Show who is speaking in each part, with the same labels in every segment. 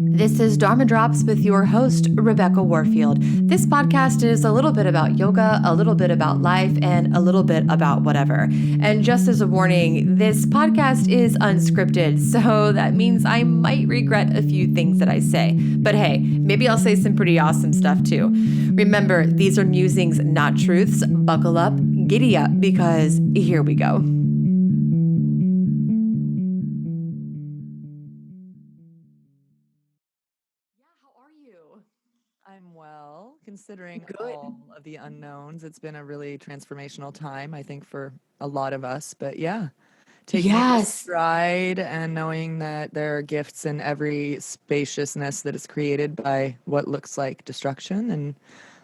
Speaker 1: This is Dharma Drops with your host, Rebecca Warfield. This podcast is a little bit about yoga, a little bit about life, and a little bit about whatever. And just as a warning, this podcast is unscripted, so that means I might regret a few things that I say. But hey, maybe I'll say some pretty awesome stuff too. Remember, these are musings, not truths. Buckle up, giddy up, because here we go.
Speaker 2: I'm well, considering all of the unknowns. It's been a really transformational time, I think, for a lot of us. But yeah, taking it in stride and knowing that there are gifts in every spaciousness that is created by what looks like destruction, and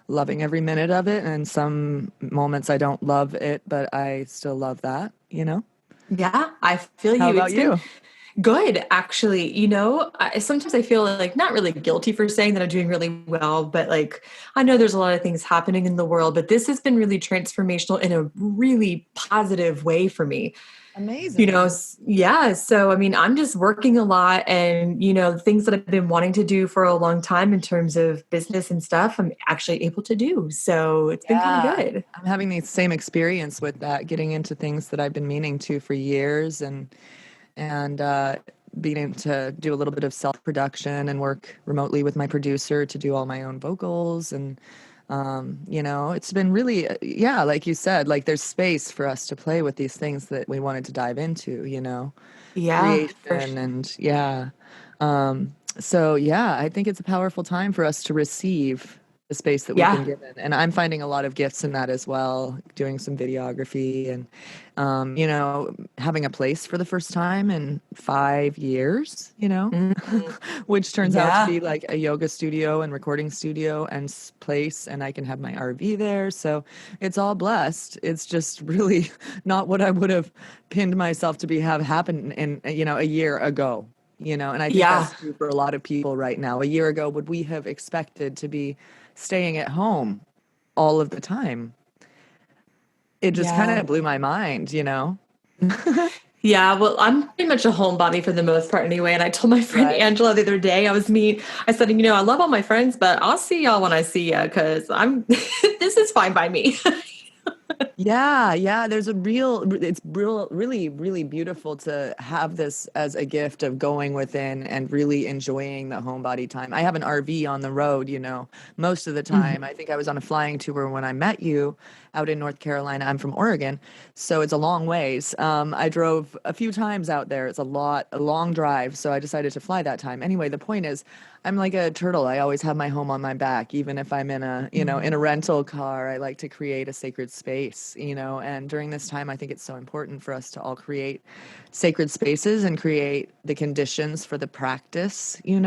Speaker 2: loving every minute of it. And some moments I don't love it, but I still love that, you know?
Speaker 1: Yeah, I feel you.
Speaker 2: How about you?
Speaker 1: Good, actually. Sometimes I feel like not really guilty for saying that I'm doing really well, but like I know there's a lot of things happening in the world, but this has been really transformational in a really positive way for me.
Speaker 2: Amazing.
Speaker 1: Yeah. So, I mean, I'm just working a lot and, things that I've been wanting to do for a long time in terms of business and stuff, I'm actually able to do. So it's been kind of good.
Speaker 2: I'm having the same experience with that, getting into things that I've been meaning to for years, and being able to do a little bit of self-production and work remotely with my producer to do all my own vocals. And, it's been really, like you said, like there's space for us to play with these things that we wanted to dive into,
Speaker 1: Yeah.
Speaker 2: creation and I think it's a powerful time for us to receive the space that we've been given. And I'm finding a lot of gifts in that as well, doing some videography and, having a place for the first time in 5 years, which turns out to be like a yoga studio and recording studio and place. And I can have my RV there. So it's all blessed. It's just really not what I would have pinned myself to have happen in, a year ago. And I think that's true for a lot of people right now. A year ago, would we have expected to be staying at home all of the time? It just kind of blew my mind,
Speaker 1: Yeah, well, I'm pretty much a homebody for the most part anyway. And I told my friend Angela the other day, I said, I love all my friends, but I'll see y'all when I see ya because this is fine by me.
Speaker 2: Yeah. It's really, really beautiful to have this as a gift of going within and really enjoying the homebody time. I have an RV on the road, most of the time. Mm-hmm. I think I was on a flying tour when I met you out in North Carolina. I'm from Oregon, so it's a long ways. I drove a few times out there. It's a long drive, so I decided to fly that time. Anyway, the point is, I'm like a turtle. I always have my home on my back, even if I'm in a rental car. I like to create a sacred space, and during this time, I think it's so important for us to all create sacred spaces and create the conditions for the practice, And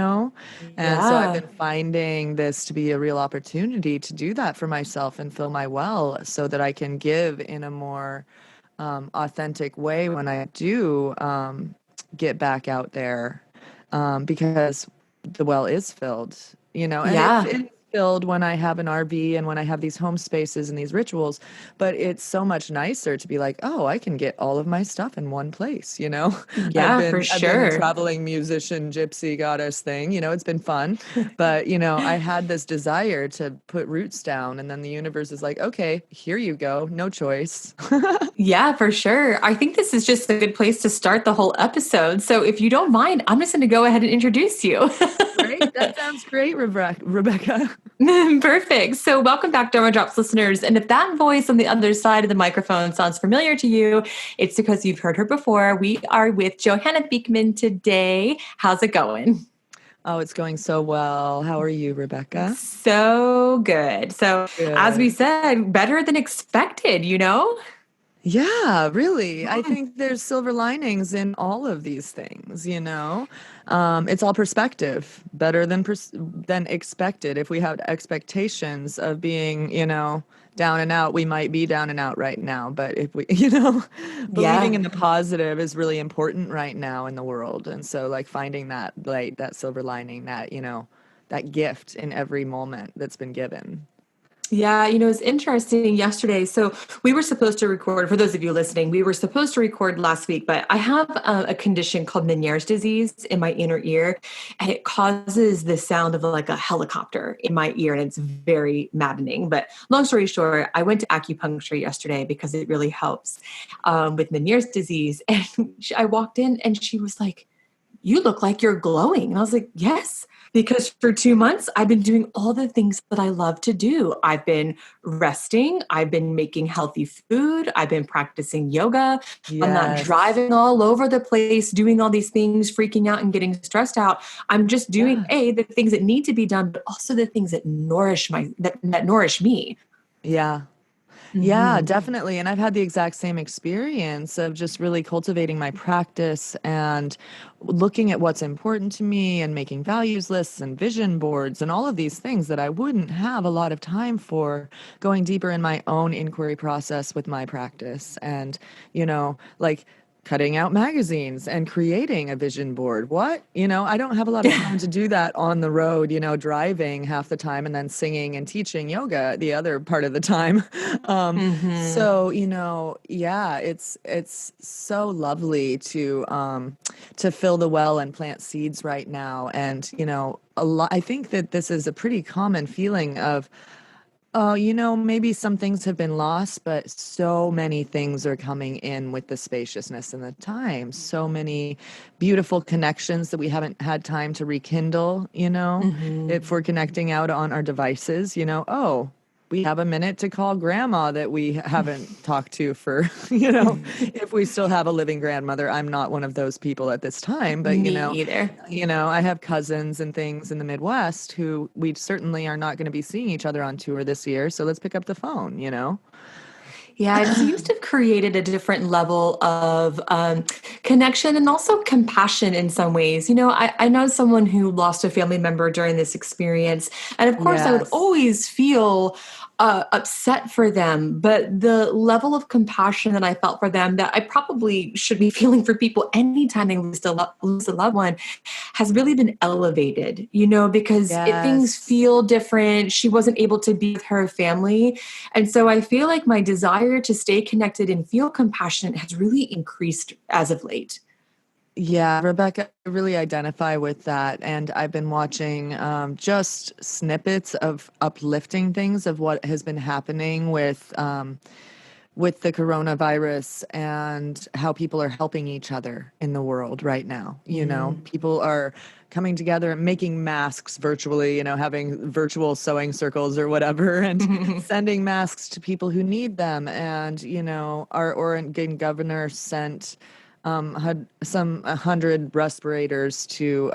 Speaker 2: so I've been finding this to be a real opportunity to do that for myself and fill my well so that I can give in a more authentic way when I do get back out there, because the well is filled, and it's filled when I have an RV and when I have these home spaces and these rituals, but it's so much nicer to be like, oh, I can get all of my stuff in one place,
Speaker 1: Yeah,
Speaker 2: for sure. I've been a traveling musician, gypsy goddess thing, it's been fun, but, I had this desire to put roots down, and then the universe is like, okay, here you go. No choice.
Speaker 1: Yeah, for sure. I think this is just a good place to start the whole episode. So if you don't mind, I'm just going to go ahead and introduce you.
Speaker 2: Great. That sounds great, Rebecca.
Speaker 1: Perfect. So welcome back, Dharma Drops listeners. And if that voice on the other side of the microphone sounds familiar to you, it's because you've heard her before. We are with Johanna Beekman today. How's it going?
Speaker 2: Oh, it's going so well. How are you, Rebecca?
Speaker 1: So good. As we said, better than expected,
Speaker 2: Yeah, really. I think there's silver linings in all of these things, It's all perspective, better than expected. If we have expectations of being, down and out, we might be down and out right now. But if we, believing in the positive is really important right now in the world. And so like finding that light, that silver lining, that, that gift in every moment that's been given.
Speaker 1: Yeah, it's interesting yesterday. So we were supposed to record, for those of you listening, we were supposed to record last week, but I have a condition called Meniere's disease in my inner ear, and it causes the sound of like a helicopter in my ear, and it's very maddening. But long story short, I went to acupuncture yesterday because it really helps with Meniere's disease. And I walked in and she was like, "You look like you're glowing." And I was like, "Yes." Because for 2 months, I've been doing all the things that I love to do. I've been resting. I've been making healthy food. I've been practicing yoga. I'm not
Speaker 2: Yes.
Speaker 1: driving all over the place, doing all these things, freaking out and getting stressed out. I'm just doing
Speaker 2: Yeah.
Speaker 1: the things that need to be done, but also the things that that nourish me.
Speaker 2: Yeah. Yeah,
Speaker 1: Mhm.
Speaker 2: definitely. And I've had the exact same experience of just really cultivating my practice and looking at what's important to me and making values lists and vision boards and all of these things that I wouldn't have a lot of time for, going deeper in my own inquiry process with my practice. And, like cutting out magazines and creating a vision board. What? I don't have a lot of time to do that on the road, driving half the time and then singing and teaching yoga the other part of the time.
Speaker 1: Mhm.
Speaker 2: So, yeah, it's so lovely to fill the well and plant seeds right now. And, a lot, I think that this is a pretty common feeling of, oh, maybe some things have been lost, but so many things are coming in with the spaciousness and the time. So many beautiful connections that we haven't had time to rekindle,
Speaker 1: Mhm.
Speaker 2: if we're connecting out on our devices, oh, we have a minute to call grandma that we haven't talked to for, if we still have a living grandmother. I'm not one of those people at this time, but
Speaker 1: Me either.
Speaker 2: I have cousins and things in the Midwest who we certainly are not going to be seeing each other on tour this year. So let's pick up the phone.
Speaker 1: Yeah, it seems to have created a different level of connection and also compassion in some ways. I know someone who lost a family member during this experience. And of course, I would
Speaker 2: Yes.
Speaker 1: always feel upset for them. But the level of compassion that I felt for them, that I probably should be feeling for people anytime they lose a loved one, has really been elevated, because things
Speaker 2: Yes.
Speaker 1: feel different. She wasn't able to be with her family, and so I feel like my desire to stay connected and feel compassionate has really increased as of late.
Speaker 2: Yeah, Rebecca, I really identify with that. And I've been watching just snippets of uplifting things of what has been happening with the coronavirus and how people are helping each other in the world right now.
Speaker 1: Mm.
Speaker 2: People are coming together and making masks virtually, having virtual sewing circles or whatever, and sending masks to people who need them. And, our Oregon governor sent had some 100 respirators to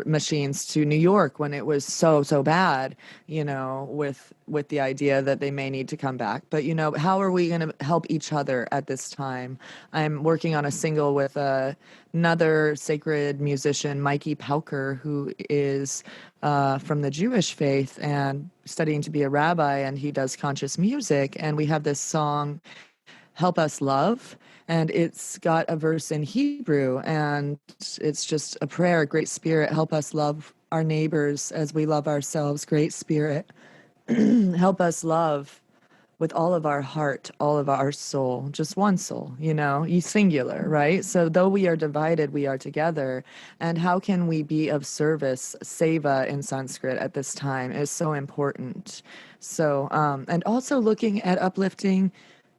Speaker 2: machines to New York when it was so bad, with the idea that they may need to come back. But how are we going to help each other at this time? I'm working on a single with another sacred musician, Mikey Pauker, who is from the Jewish faith and studying to be a rabbi, and he does conscious music. And we have this song, Help Us Love, and it's got a verse in Hebrew, and it's just a prayer. Great Spirit, help us love our neighbors as we love ourselves. Great Spirit, help us love with all of our heart, all of our soul, just one soul, you singular, right? So though we are divided, we are together. And how can we be of service? Seva in Sanskrit at this time is so important. So, and also looking at uplifting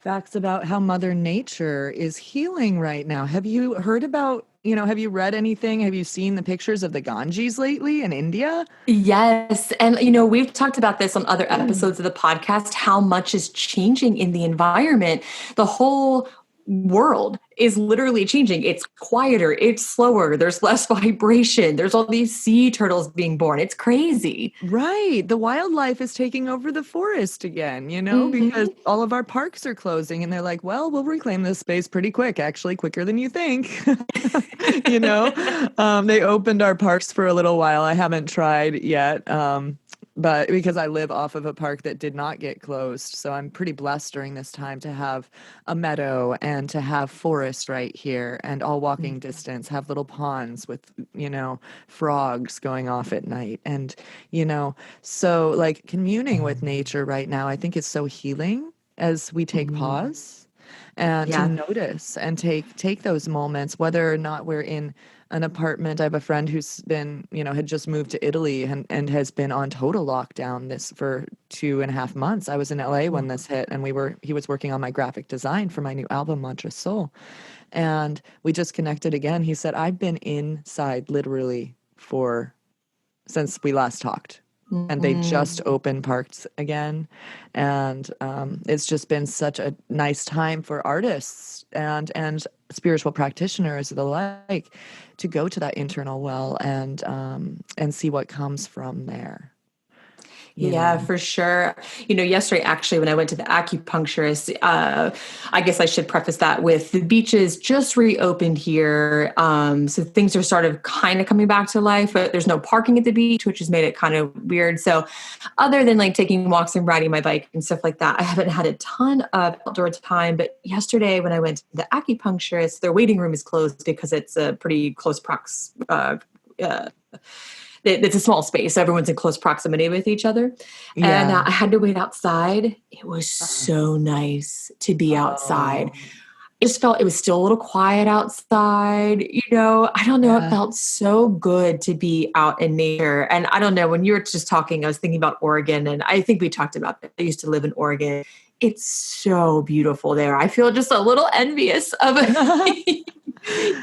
Speaker 2: facts about how Mother Nature is healing right now. Have you heard about, have you read anything? Have you seen the pictures of the Ganges lately in India?
Speaker 1: Yes. And, we've talked about this on other episodes of the podcast, how much is changing in the environment. The whole world is literally changing. It's quieter, it's slower, there's less vibration, there's all these sea turtles being born. It's crazy.
Speaker 2: Right. The wildlife is taking over the forest again, because
Speaker 1: Hmm.
Speaker 2: all of our parks are closing and they're like, well, we'll reclaim this space pretty quick, actually, quicker than you think. you know, they opened our parks for a little while. I haven't tried yet. but because I live off of a park that did not get closed. So I'm pretty blessed during this time to have a meadow and to have forest right here and all walking distance, have little ponds with, frogs going off at night. And, so like communing with nature right now, I think is so healing as we take pause and to
Speaker 1: Yeah.
Speaker 2: notice and take those moments, whether or not we're in an apartment. I have a friend who's been, had just moved to Italy and has been on total lockdown this for 2.5 months. I was in LA when this hit, and he was working on my graphic design for my new album, Mantra Soul. And we just connected again. He said, I've been inside literally since we last talked. And they just opened parks again. And it's just been such a nice time for artists and spiritual practitioners the like to go to that internal well and see what comes from there.
Speaker 1: Yeah, for sure. Yesterday, actually, when I went to the acupuncturist, I guess I should preface that with the beaches just reopened here. So things are sort of kind of coming back to life, but there's no parking at the beach, which has made it kind of weird. So other than like taking walks and riding my bike and stuff like that, I haven't had a ton of outdoor time. But yesterday when I went to the acupuncturist, their waiting room is closed because it's a pretty close it's a small space. So everyone's in close proximity with each other.
Speaker 2: Yeah.
Speaker 1: And I had to wait outside. It was so nice to be outside. I just felt it was still a little quiet outside. I don't know. It felt so good to be out in nature. And I don't know, when you were just talking, I was thinking about Oregon, and I think we talked about that. I used to live in Oregon. It's so beautiful there. I feel just a little envious of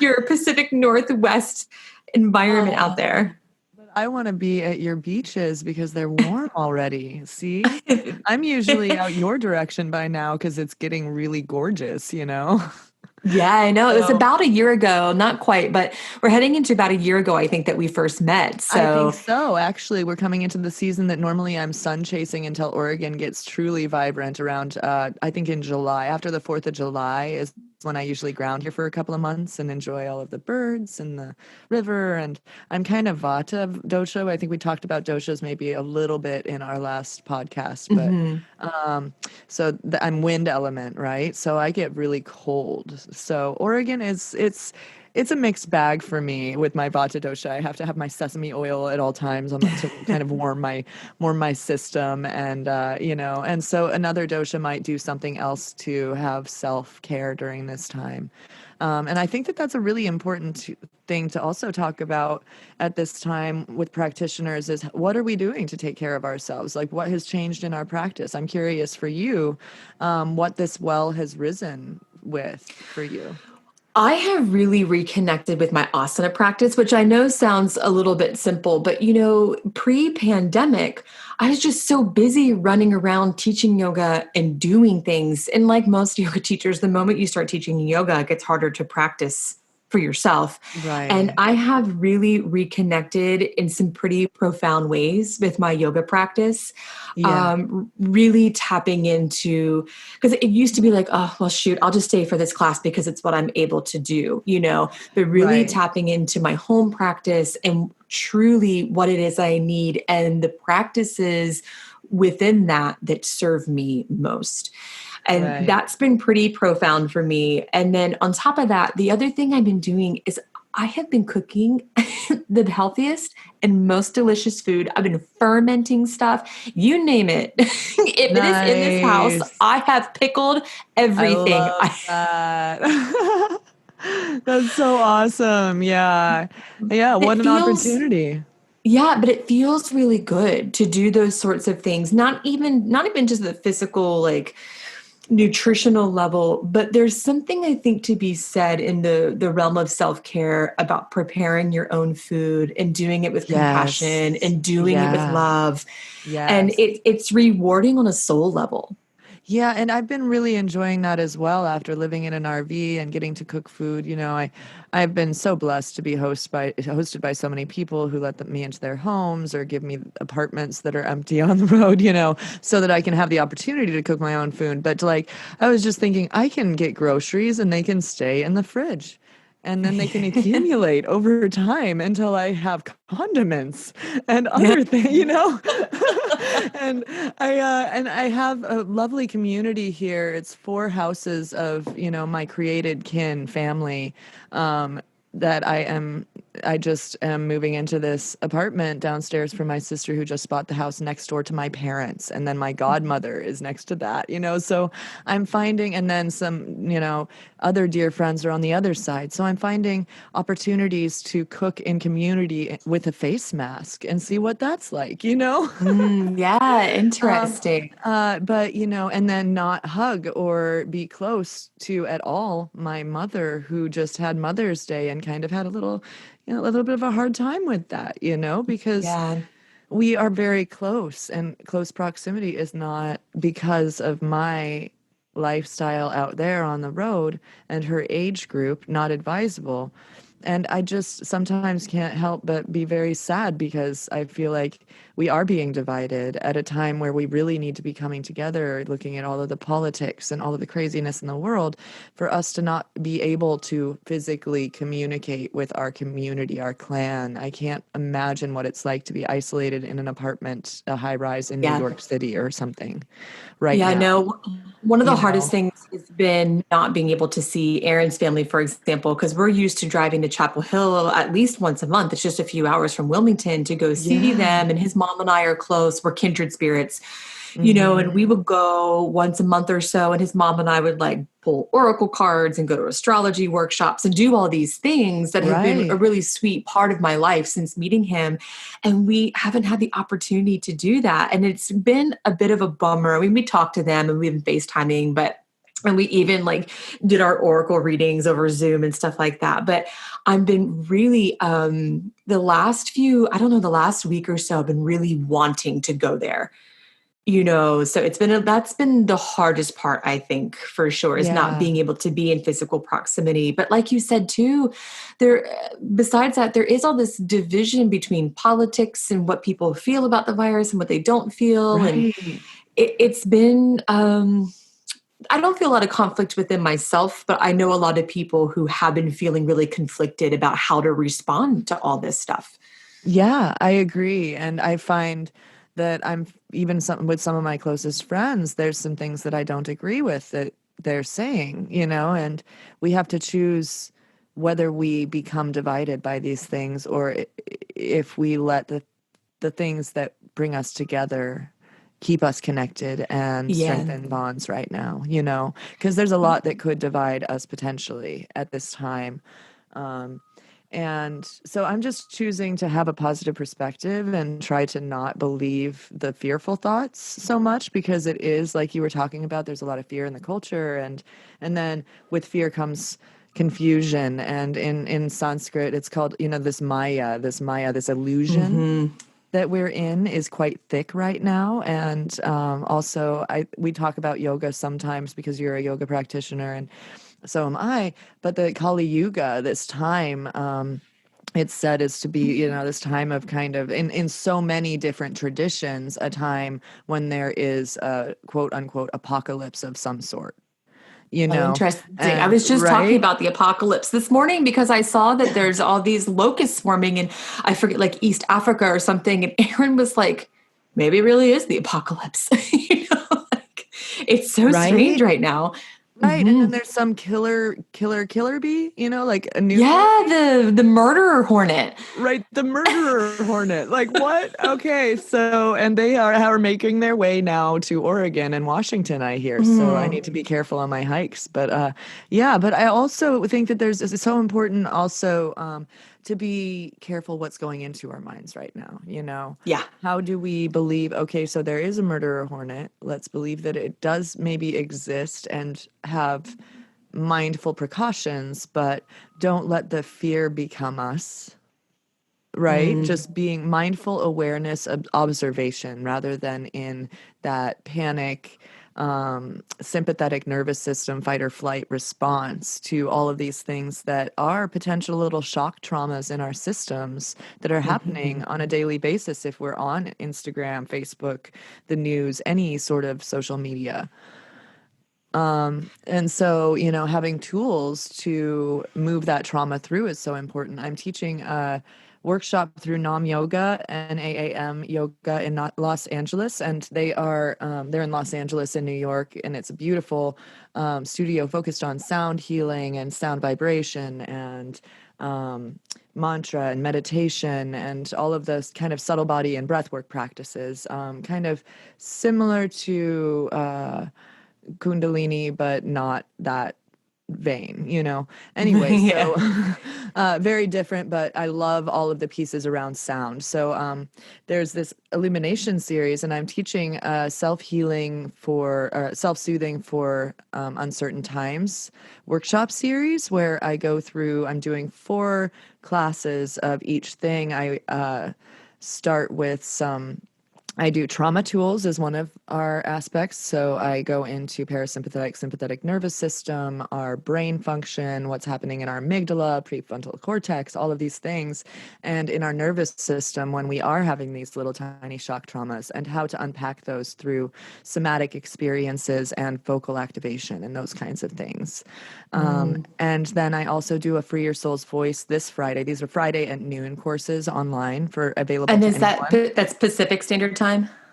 Speaker 1: your Pacific Northwest environment out there.
Speaker 2: I want to be at your beaches because they're warm already. See, I'm usually out your direction by now because it's getting really gorgeous,
Speaker 1: Yeah, I know. It was about a year ago, not quite, but we're heading into about a year ago, I think, that we first met. So
Speaker 2: I think so. Actually, we're coming into the season that normally I'm sun chasing until Oregon gets truly vibrant around, I think in July. After the 4th of July is when I usually ground here for a couple of months and enjoy all of the birds and the river. And I'm kind of Vata dosha. I think we talked about doshas maybe a little bit in our last podcast, but so I'm wind element, right? So I get really cold. So Oregon it's a mixed bag for me with my Vata dosha. I have to have my sesame oil at all times to kind of warm my system, and and so another dosha might do something else to have self-care during this time. And I think that that's a really important thing to also talk about at this time with practitioners is what are we doing to take care of ourselves? Like what has changed in our practice? I'm curious for you, what this well has risen with for you.
Speaker 1: I have really reconnected with my asana practice, which I know sounds a little bit simple, but pre-pandemic, I was just so busy running around teaching yoga and doing things. And like most yoga teachers, the moment you start teaching yoga, it gets harder to practice for yourself.
Speaker 2: Right.
Speaker 1: And I have really reconnected in some pretty profound ways with my yoga practice. Really tapping into, because it used to be like, oh, well, shoot, I'll just stay for this class because it's what I'm able to do, but really tapping into my home practice and truly what it is I need and the practices within that serve me most. And that's been pretty profound for me. And then on top of that, the other thing I've been doing is I have been cooking the healthiest and most delicious food. I've been fermenting stuff. You name it. If it is in this house, I have pickled everything.
Speaker 2: I love that. That's so awesome. Yeah. Yeah. What an opportunity.
Speaker 1: Yeah, but it feels really good to do those sorts of things. Not even just the physical, like nutritional level, but there's something I think to be said in the realm of self-care about preparing your own food and doing it with compassion and doing it with love.
Speaker 2: Yes.
Speaker 1: And it's rewarding on a soul level.
Speaker 2: Yeah, and I've been really enjoying that as well after living in an RV and getting to cook food. I've been so blessed to be hosted by so many people who let me into their homes or give me apartments that are empty on the road, so that I can have the opportunity to cook my own food. But I was just thinking, I can get groceries and they can stay in the fridge. and then they can accumulate over time until I have condiments and
Speaker 1: Yeah.
Speaker 2: other things, and I have a lovely community here. It's 4 houses of, my created kin family, that I just am moving into this apartment downstairs for my sister who just bought the house next door to my parents. And then my godmother is next to that, so I'm finding, and then some, other dear friends are on the other side. So I'm finding opportunities to cook in community with a face mask and see what that's like.
Speaker 1: Yeah, interesting.
Speaker 2: But and then not hug or be close to at all my mother, who just had Mother's Day and kind of had a little bit of a hard time with that, because
Speaker 1: Yeah.
Speaker 2: we are very close, and close proximity is not, because of my lifestyle out there on the road and her age group, not advisable. And I just sometimes can't help but be very sad, because I feel like we are being divided at a time where we really need to be coming together, looking at all of the politics and all of the craziness in the world, for us to not be able to physically communicate with our community, our clan. I can't imagine what it's like to be isolated in an apartment, a high rise in New
Speaker 1: Yeah.
Speaker 2: York City or something right
Speaker 1: Yeah,
Speaker 2: now.
Speaker 1: no, one of the
Speaker 2: You
Speaker 1: hardest
Speaker 2: know?
Speaker 1: things has been not being able to see Aaron's family, for example, because we're used to driving to Chapel Hill at least once a month. It's just a few hours from Wilmington to go see
Speaker 2: Yeah.
Speaker 1: them. And his mom and I are close. We're kindred spirits,
Speaker 2: Hmm.
Speaker 1: and we would go once a month or so. And his mom and I would like pull oracle cards and go to astrology workshops and do all these things that have been a
Speaker 2: Right.
Speaker 1: really sweet part of my life since meeting him. And we haven't had the opportunity to do that. And it's been a bit of a bummer. I mean, we talked to them and we've been FaceTiming, and we even like did our oracle readings over Zoom and stuff like that. But I've been really, the last week or so, I've been really wanting to go there. So that's been the hardest part, I think, for sure, is not
Speaker 2: Yeah.
Speaker 1: being able to be in physical proximity. But like you said too, there, besides that, there is all this division between politics and what people feel about the virus and what they don't feel. And
Speaker 2: Right.
Speaker 1: it's been, I don't feel a lot of conflict within myself, but I know a lot of people who have been feeling really conflicted about how to respond to all this stuff.
Speaker 2: Yeah, I agree. And I find that I'm even with some of my closest friends, there's some things that I don't agree with that they're saying, and we have to choose whether we become divided by these things, or if we let the things that bring us together keep us connected and
Speaker 1: Yeah.
Speaker 2: strengthen bonds right now, because there's a lot that could divide us potentially at this time. Um, and so I'm just choosing to have a positive perspective and try to not believe the fearful thoughts so much, because it is like you were talking about, there's a lot of fear in the culture, and then with fear comes confusion. And in Sanskrit, it's called, this illusion
Speaker 1: Mm-hmm.
Speaker 2: that we're in is quite thick right now. And also, we talk about yoga sometimes because you're a yoga practitioner, and so am I. But the Kali Yuga, this time, it's said is to be, this time of kind of, in so many different traditions, a time when there is a quote unquote apocalypse of some sort,
Speaker 1: Oh, interesting. I
Speaker 2: and
Speaker 1: was just talking
Speaker 2: right.
Speaker 1: about the apocalypse this morning because I saw that there's all these locusts swarming in, I forget, like East Africa or something. And Aaron was like, maybe it really is the apocalypse. Like, it's so strange
Speaker 2: Right.
Speaker 1: right now.
Speaker 2: Right. And
Speaker 1: Hmm.
Speaker 2: then there's some killer bee, like a nuclear
Speaker 1: Yeah,
Speaker 2: bee.
Speaker 1: the murderer hornet.
Speaker 2: Right, the murderer hornet. Like what? Okay, so and they are making their way now to Oregon and Washington, I hear. So I need
Speaker 1: Mm.
Speaker 2: to be careful on my hikes. But yeah, but I also think that it's so important also to be careful what's going into our minds right now.
Speaker 1: Yeah.
Speaker 2: How do we believe, okay, so there is a murderer hornet. Let's believe that it does maybe exist and have mindful precautions, but don't let the fear become us, right?
Speaker 1: Mm.
Speaker 2: Just being mindful awareness of observation rather than in that panic, sympathetic nervous system, fight or flight response to all of these things that are potential little shock traumas in our systems that are happening
Speaker 1: Mhm.
Speaker 2: on a daily basis if we're on Instagram, Facebook, the news, any sort of social media. And so, having tools to move that trauma through is so important. I'm teaching a workshop through Nam Yoga and AAM Yoga in Los Angeles, and they're in Los Angeles in New York, and it's a beautiful studio focused on sound healing and sound vibration and mantra and meditation and all of those kind of subtle body and breathwork practices, kind of similar to Kundalini, but not that vein, Anyway, so very different, but I love all of the pieces around sound. So there's this illumination series, and I'm teaching self-healing for self-soothing for uncertain times workshop series where I'm doing 4 classes of each thing. I start with I do trauma tools as one of our aspects. So I go into parasympathetic, sympathetic nervous system, our brain function, what's happening in our amygdala, prefrontal cortex, all of these things. And in our nervous system, when we are having these little tiny shock traumas, and how to unpack those through somatic experiences and focal activation and those kinds of things. And then I also do a Free Your Soul's Voice this Friday. These are Friday at noon courses online available
Speaker 1: And
Speaker 2: to
Speaker 1: is
Speaker 2: anyone.
Speaker 1: that's Pacific Standard Time?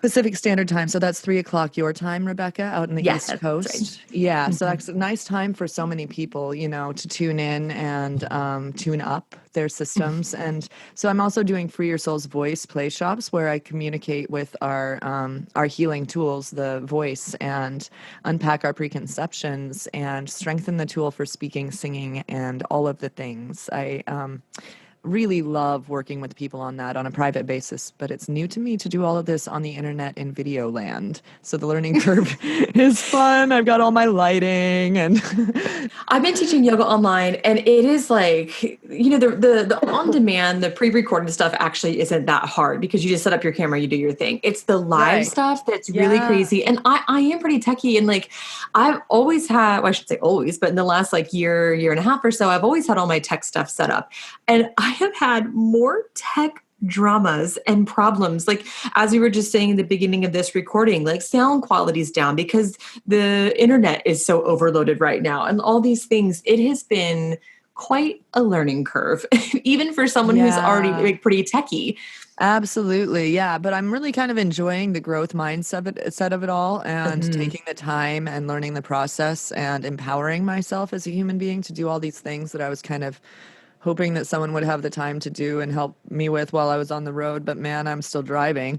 Speaker 2: Pacific Standard Time. So that's 3:00 your time, Rebecca, out in the
Speaker 1: Yes,
Speaker 2: East
Speaker 1: that's
Speaker 2: Coast.
Speaker 1: right.
Speaker 2: Yeah. So that's a nice time for so many people, to tune in and tune up their systems. And so I'm also doing Free Your Soul's Voice play shops where I communicate with our healing tools, the voice, and unpack our preconceptions and strengthen the tool for speaking, singing, and all of the things. I really love working with people on that on a private basis, but it's new to me to do all of this on the internet in video land. So the learning curve is fun. I've got all my lighting and
Speaker 1: I've been teaching yoga online, and it is like, the on-demand, the pre-recorded stuff actually isn't that hard because you just set up your camera, you do your thing. It's the live
Speaker 2: right.
Speaker 1: stuff that's really
Speaker 2: Yeah.
Speaker 1: crazy. And I am pretty techie, and like I've always had, well, I should say always, but in the last like year and a half or so, I've always had all my tech stuff set up. And I have had more tech dramas and problems, like as we were just saying in the beginning of this recording, like sound quality's down because the internet is so overloaded right now and all these things. It has been quite a learning curve, even for someone who's already
Speaker 2: Yeah.
Speaker 1: like pretty techie.
Speaker 2: Absolutely. Yeah. But I'm really kind of enjoying the growth mindset set of it all and taking the time and learning the process and empowering myself as a human being to do all these things that I was kind of hoping that someone would have the time to do and help me with while I was on the road. But man, I'm still driving,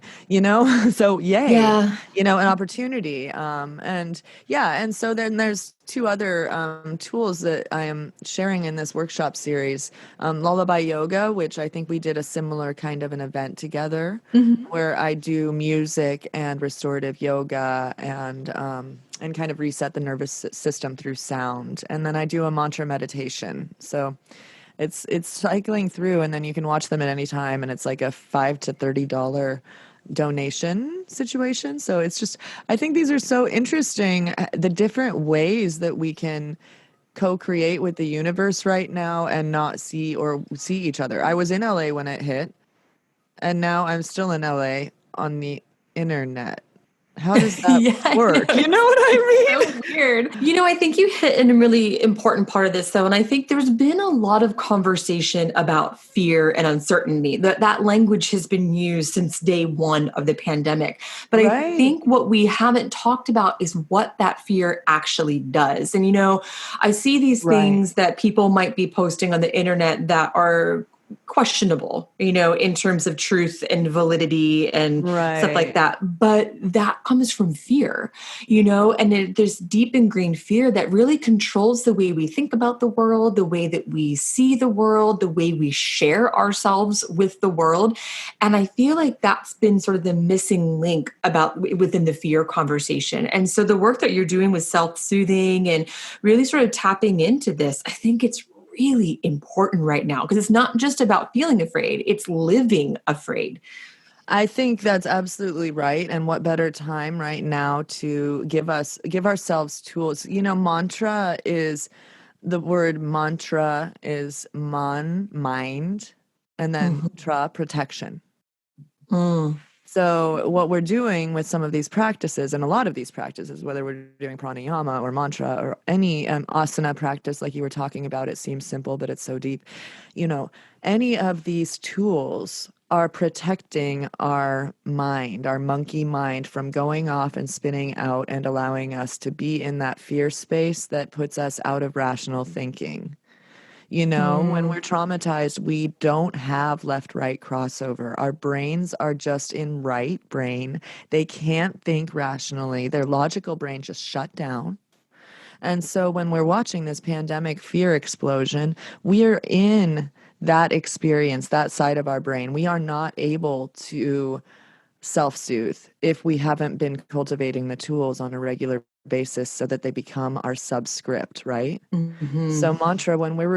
Speaker 2: So yay,
Speaker 1: Yeah.
Speaker 2: an opportunity. And yeah. And so then there's 2 other tools that I am sharing in this workshop series. Lullaby Yoga, which I think we did a similar kind of an event together where I do music and restorative yoga and kind of reset the nervous system through sound. And then I do a mantra meditation. So it's cycling through, and then you can watch them at any time, and it's like a $5 to $30 donation situation. So it's just, I think these are so interesting, the different ways that we can co-create with the universe right now and not see each other. I was in LA when it hit, and now I'm still in LA on the internet. How does that
Speaker 1: Yeah, I know.
Speaker 2: work? You know what I mean?
Speaker 1: So weird. I think you hit in a really important part of this, though. And I think there's been a lot of conversation about fear and uncertainty. That language has been used since day one of the pandemic. But I
Speaker 2: Right.
Speaker 1: think what we haven't talked about is what that fear actually does. And, I see these
Speaker 2: Right.
Speaker 1: things that people might be posting on the internet that are questionable, in terms of truth and validity and stuff like
Speaker 2: Right.
Speaker 1: that. But that comes from fear, and there's deep ingrained fear that really controls the way we think about the world, the way that we see the world, the way we share ourselves with the world. And I feel like that's been sort of the missing link within the fear conversation. And so the work that you're doing with self-soothing and really sort of tapping into this, I think it's really important right now because it's not just about feeling afraid, it's living afraid.
Speaker 2: I think that's absolutely right. And what better time right now to give ourselves tools. Mantra is the word mantra is mind, and then
Speaker 1: Mhm.
Speaker 2: tra, protection.
Speaker 1: Mm.
Speaker 2: So what we're doing with some of these practices, and a lot of these practices, whether we're doing pranayama or mantra or any asana practice like you were talking about, it seems simple, but it's so deep. Any of these tools are protecting our mind, our monkey mind, from going off and spinning out and allowing us to be in that fear space that puts us out of rational thinking. When we're traumatized, we don't have left-right crossover. Our brains are just in right brain. They can't think rationally. Their logical brain just shut down. And so when we're watching this pandemic fear explosion, we're in that experience, that side of our brain. We are not able to self-soothe if we haven't been cultivating the tools on a regular basis so that they become our subscript, right? So mantra, when we're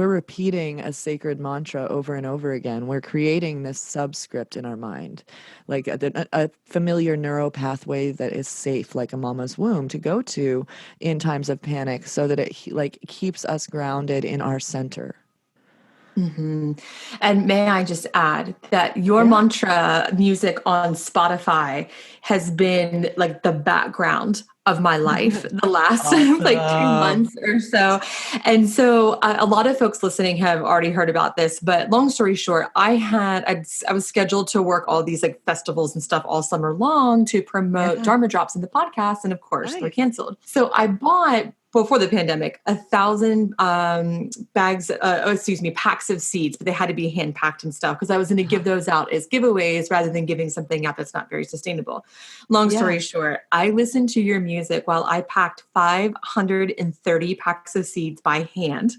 Speaker 2: repeating a sacred mantra over and over again, we're creating this subscript in our mind, like a familiar neural pathway that is safe, like a mama's womb, to go to in times of panic, so that it like keeps us grounded in our center.
Speaker 1: And may I just add that your mantra music on Spotify has been like the background of my life the last like 2 months or so. And so a lot of folks listening have already heard about this, but long story short, I was scheduled to work all these like festivals and stuff all summer long to promote Dharma Drops in the podcast. And of course they're canceled. So I bought, before the pandemic, 1,000 packs of seeds, but they had to be hand packed and stuff because I was going to give those out as giveaways rather than giving something out that's not very sustainable. Long story short, I listened to your music while I packed 530 packs of seeds by hand.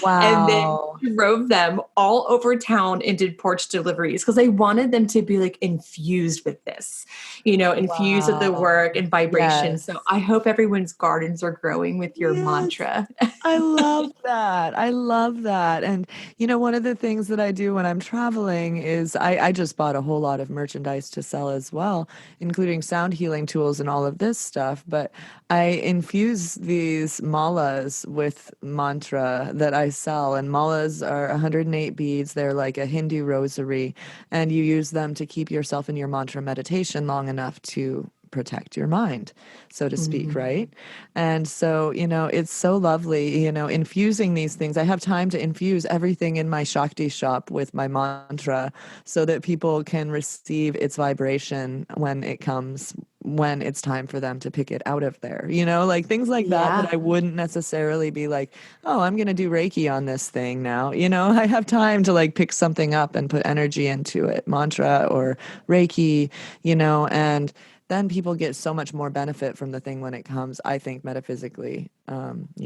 Speaker 2: Wow.
Speaker 1: And then drove them all over town and did porch deliveries because I wanted them to be like infused with this, infused with the work and vibration.
Speaker 2: Yes.
Speaker 1: So I hope everyone's gardens are growing with your mantra.
Speaker 2: I love that. I love that. And, one of the things that I do when I'm traveling is I just bought a whole lot of merchandise to sell as well, including sound healing tools and all of this stuff. But I infuse these malas with mantra that I sell. And malas are 108 beads. They're like a Hindu rosary. And you use them to keep yourself in your mantra meditation long enough to protect your mind, so to speak, right? And so, it's so lovely, infusing these things. I have time to infuse everything in my Shakti shop with my mantra so that people can receive its vibration when it's time for them to pick it out of there, like things like that I wouldn't necessarily be like, oh, I'm going to do Reiki on this thing now. I have time to like pick something up and put energy into it, mantra or Reiki, and then people get so much more benefit from the thing when it comes, I think, metaphysically.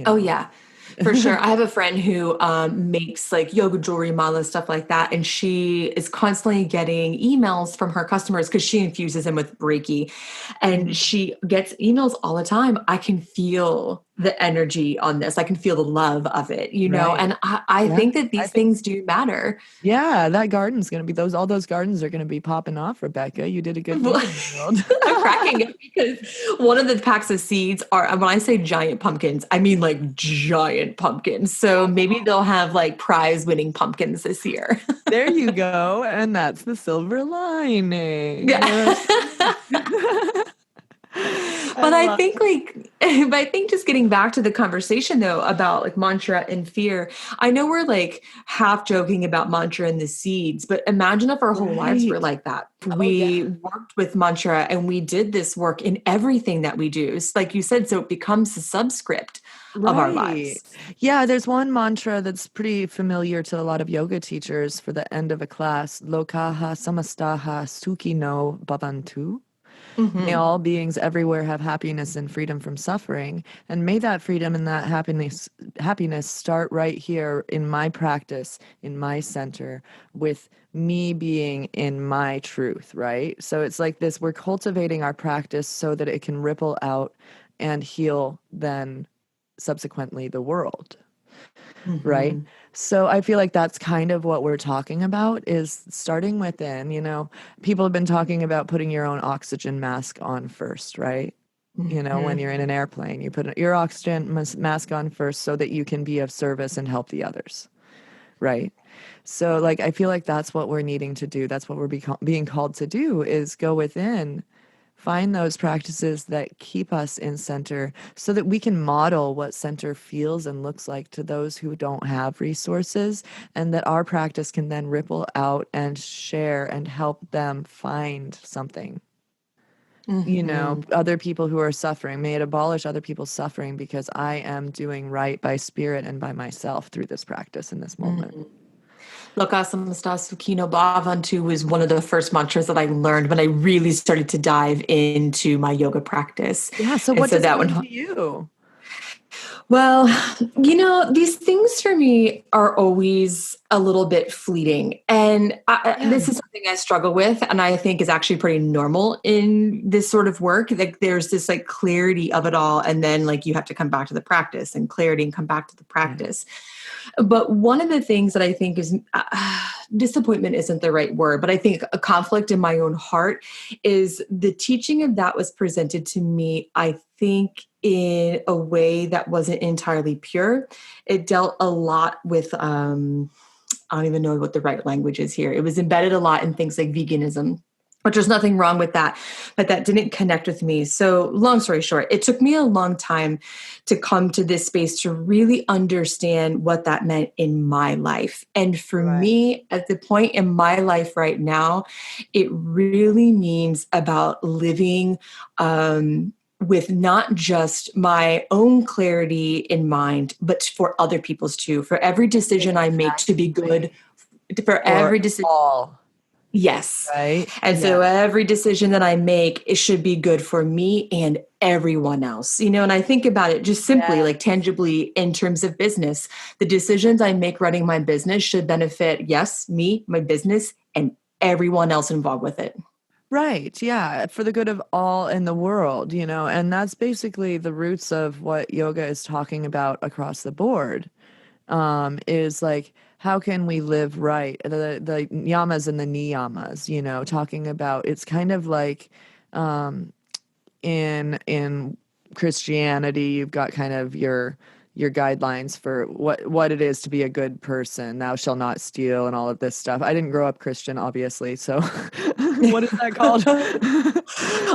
Speaker 1: Oh, yeah, for sure. I have a friend who makes like yoga jewelry, mala, stuff like that. And she is constantly getting emails from her customers because she infuses them with Reiki. And she gets emails all the time. I can feel the energy on this. I can feel the love of it,
Speaker 2: Right.
Speaker 1: and I think that these things do matter.
Speaker 2: Yeah, that garden's going to be all those gardens are going to be popping off, Rebecca. You did a good thing in the world.
Speaker 1: I'm cracking up because one of the packs of seeds are, when I say giant pumpkins, I mean like giant pumpkins. So maybe they'll have like prize winning pumpkins this year.
Speaker 2: There you go. And that's the silver lining.
Speaker 1: Yeah. But I think just getting back to the conversation though about like mantra and fear, I know we're like half joking about mantra and the seeds, but imagine if our whole lives were like that. We worked with mantra and we did this work in everything that we do. It's like you said, so it becomes the subscript of our lives.
Speaker 2: Yeah, there's one mantra that's pretty familiar to a lot of yoga teachers for the end of a class. Lokaha samastaha sukhino bhavantu. May all beings everywhere have happiness and freedom from suffering. And may that freedom and that happiness start right here in my practice, in my center, with me being in my truth, right? So it's like this, we're cultivating our practice so that it can ripple out and heal then subsequently the world. Right. So I feel like that's kind of what we're talking about, is starting within. People have been talking about putting your own oxygen mask on first, right? When you're in an airplane, you put your oxygen mask on first so that you can be of service and help the others. Right. So like, I feel like that's what we're needing to do. That's what we're being called to do, is go within, find those practices that keep us in center so that we can model what center feels and looks like to those who don't have resources, and that our practice can then ripple out and share and help them find something. Other people who are suffering. May it abolish other people's suffering, because I am doing right by spirit and by myself through this practice in this moment.
Speaker 3: Loka Samasta Sukhino Bhavantu was one of the first mantras that I learned when I really started to dive into my yoga practice.
Speaker 2: Yeah. So what does that mean to you?
Speaker 3: Well, these things for me are always a little bit fleeting. And this is something I struggle with, and I think is actually pretty normal in this sort of work. Like there's this like clarity of it all. And then like you have to come back to the practice, and clarity and come back to the practice. But one of the things that I think is disappointment isn't the right word, but I think a conflict in my own heart is the teaching of that was presented to me, I think, in a way that wasn't entirely pure. It dealt a lot with, I don't even know what the right language is here. It was embedded a lot in things like veganism, which there's nothing wrong with that, but that didn't connect with me. So long story short, it took me a long time to come to this space to really understand what that meant in my life. And for me, at the point in my life right now, it really means about living with not just my own clarity in mind, but for other people's too. For every decision I make to be good, for every decision. Yes.
Speaker 2: Right.
Speaker 3: And so every decision that I make, it should be good for me and everyone else, and I think about it just simply like tangibly in terms of business. The decisions I make running my business should benefit, yes, me, my business, and everyone else involved with it.
Speaker 2: Right. Yeah. For the good of all in the world, and that's basically the roots of what yoga is talking about across the board. Is like, how can we live right? The yamas and the niyamas, talking about, it's kind of like in Christianity, you've got kind of your guidelines for what it is to be a good person. Thou shalt not steal and all of this stuff. I didn't grow up Christian, obviously. So what is that called?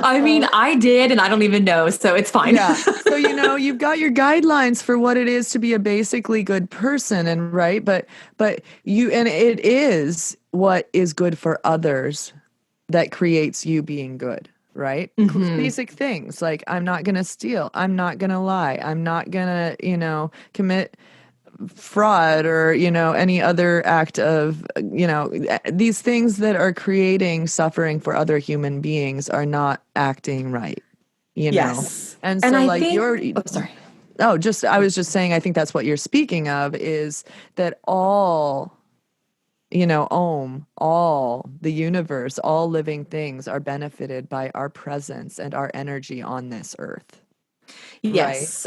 Speaker 3: I mean, I did, and I don't even know, so it's fine.
Speaker 2: Yeah. So, you've got your guidelines for what it is to be a basically good person, and right. But it is what is good for others that creates you being good. Right. Mm-hmm. Basic things like, I'm not going to steal. I'm not going to lie. I'm not going to, commit fraud or, any other act of, these things that are creating suffering for other human beings are not acting right,
Speaker 3: Yes.
Speaker 2: And so I think, I was just saying, I think that's what you're speaking of, is that all the universe, all living things are benefited by our presence and our energy on this earth.
Speaker 3: Yes,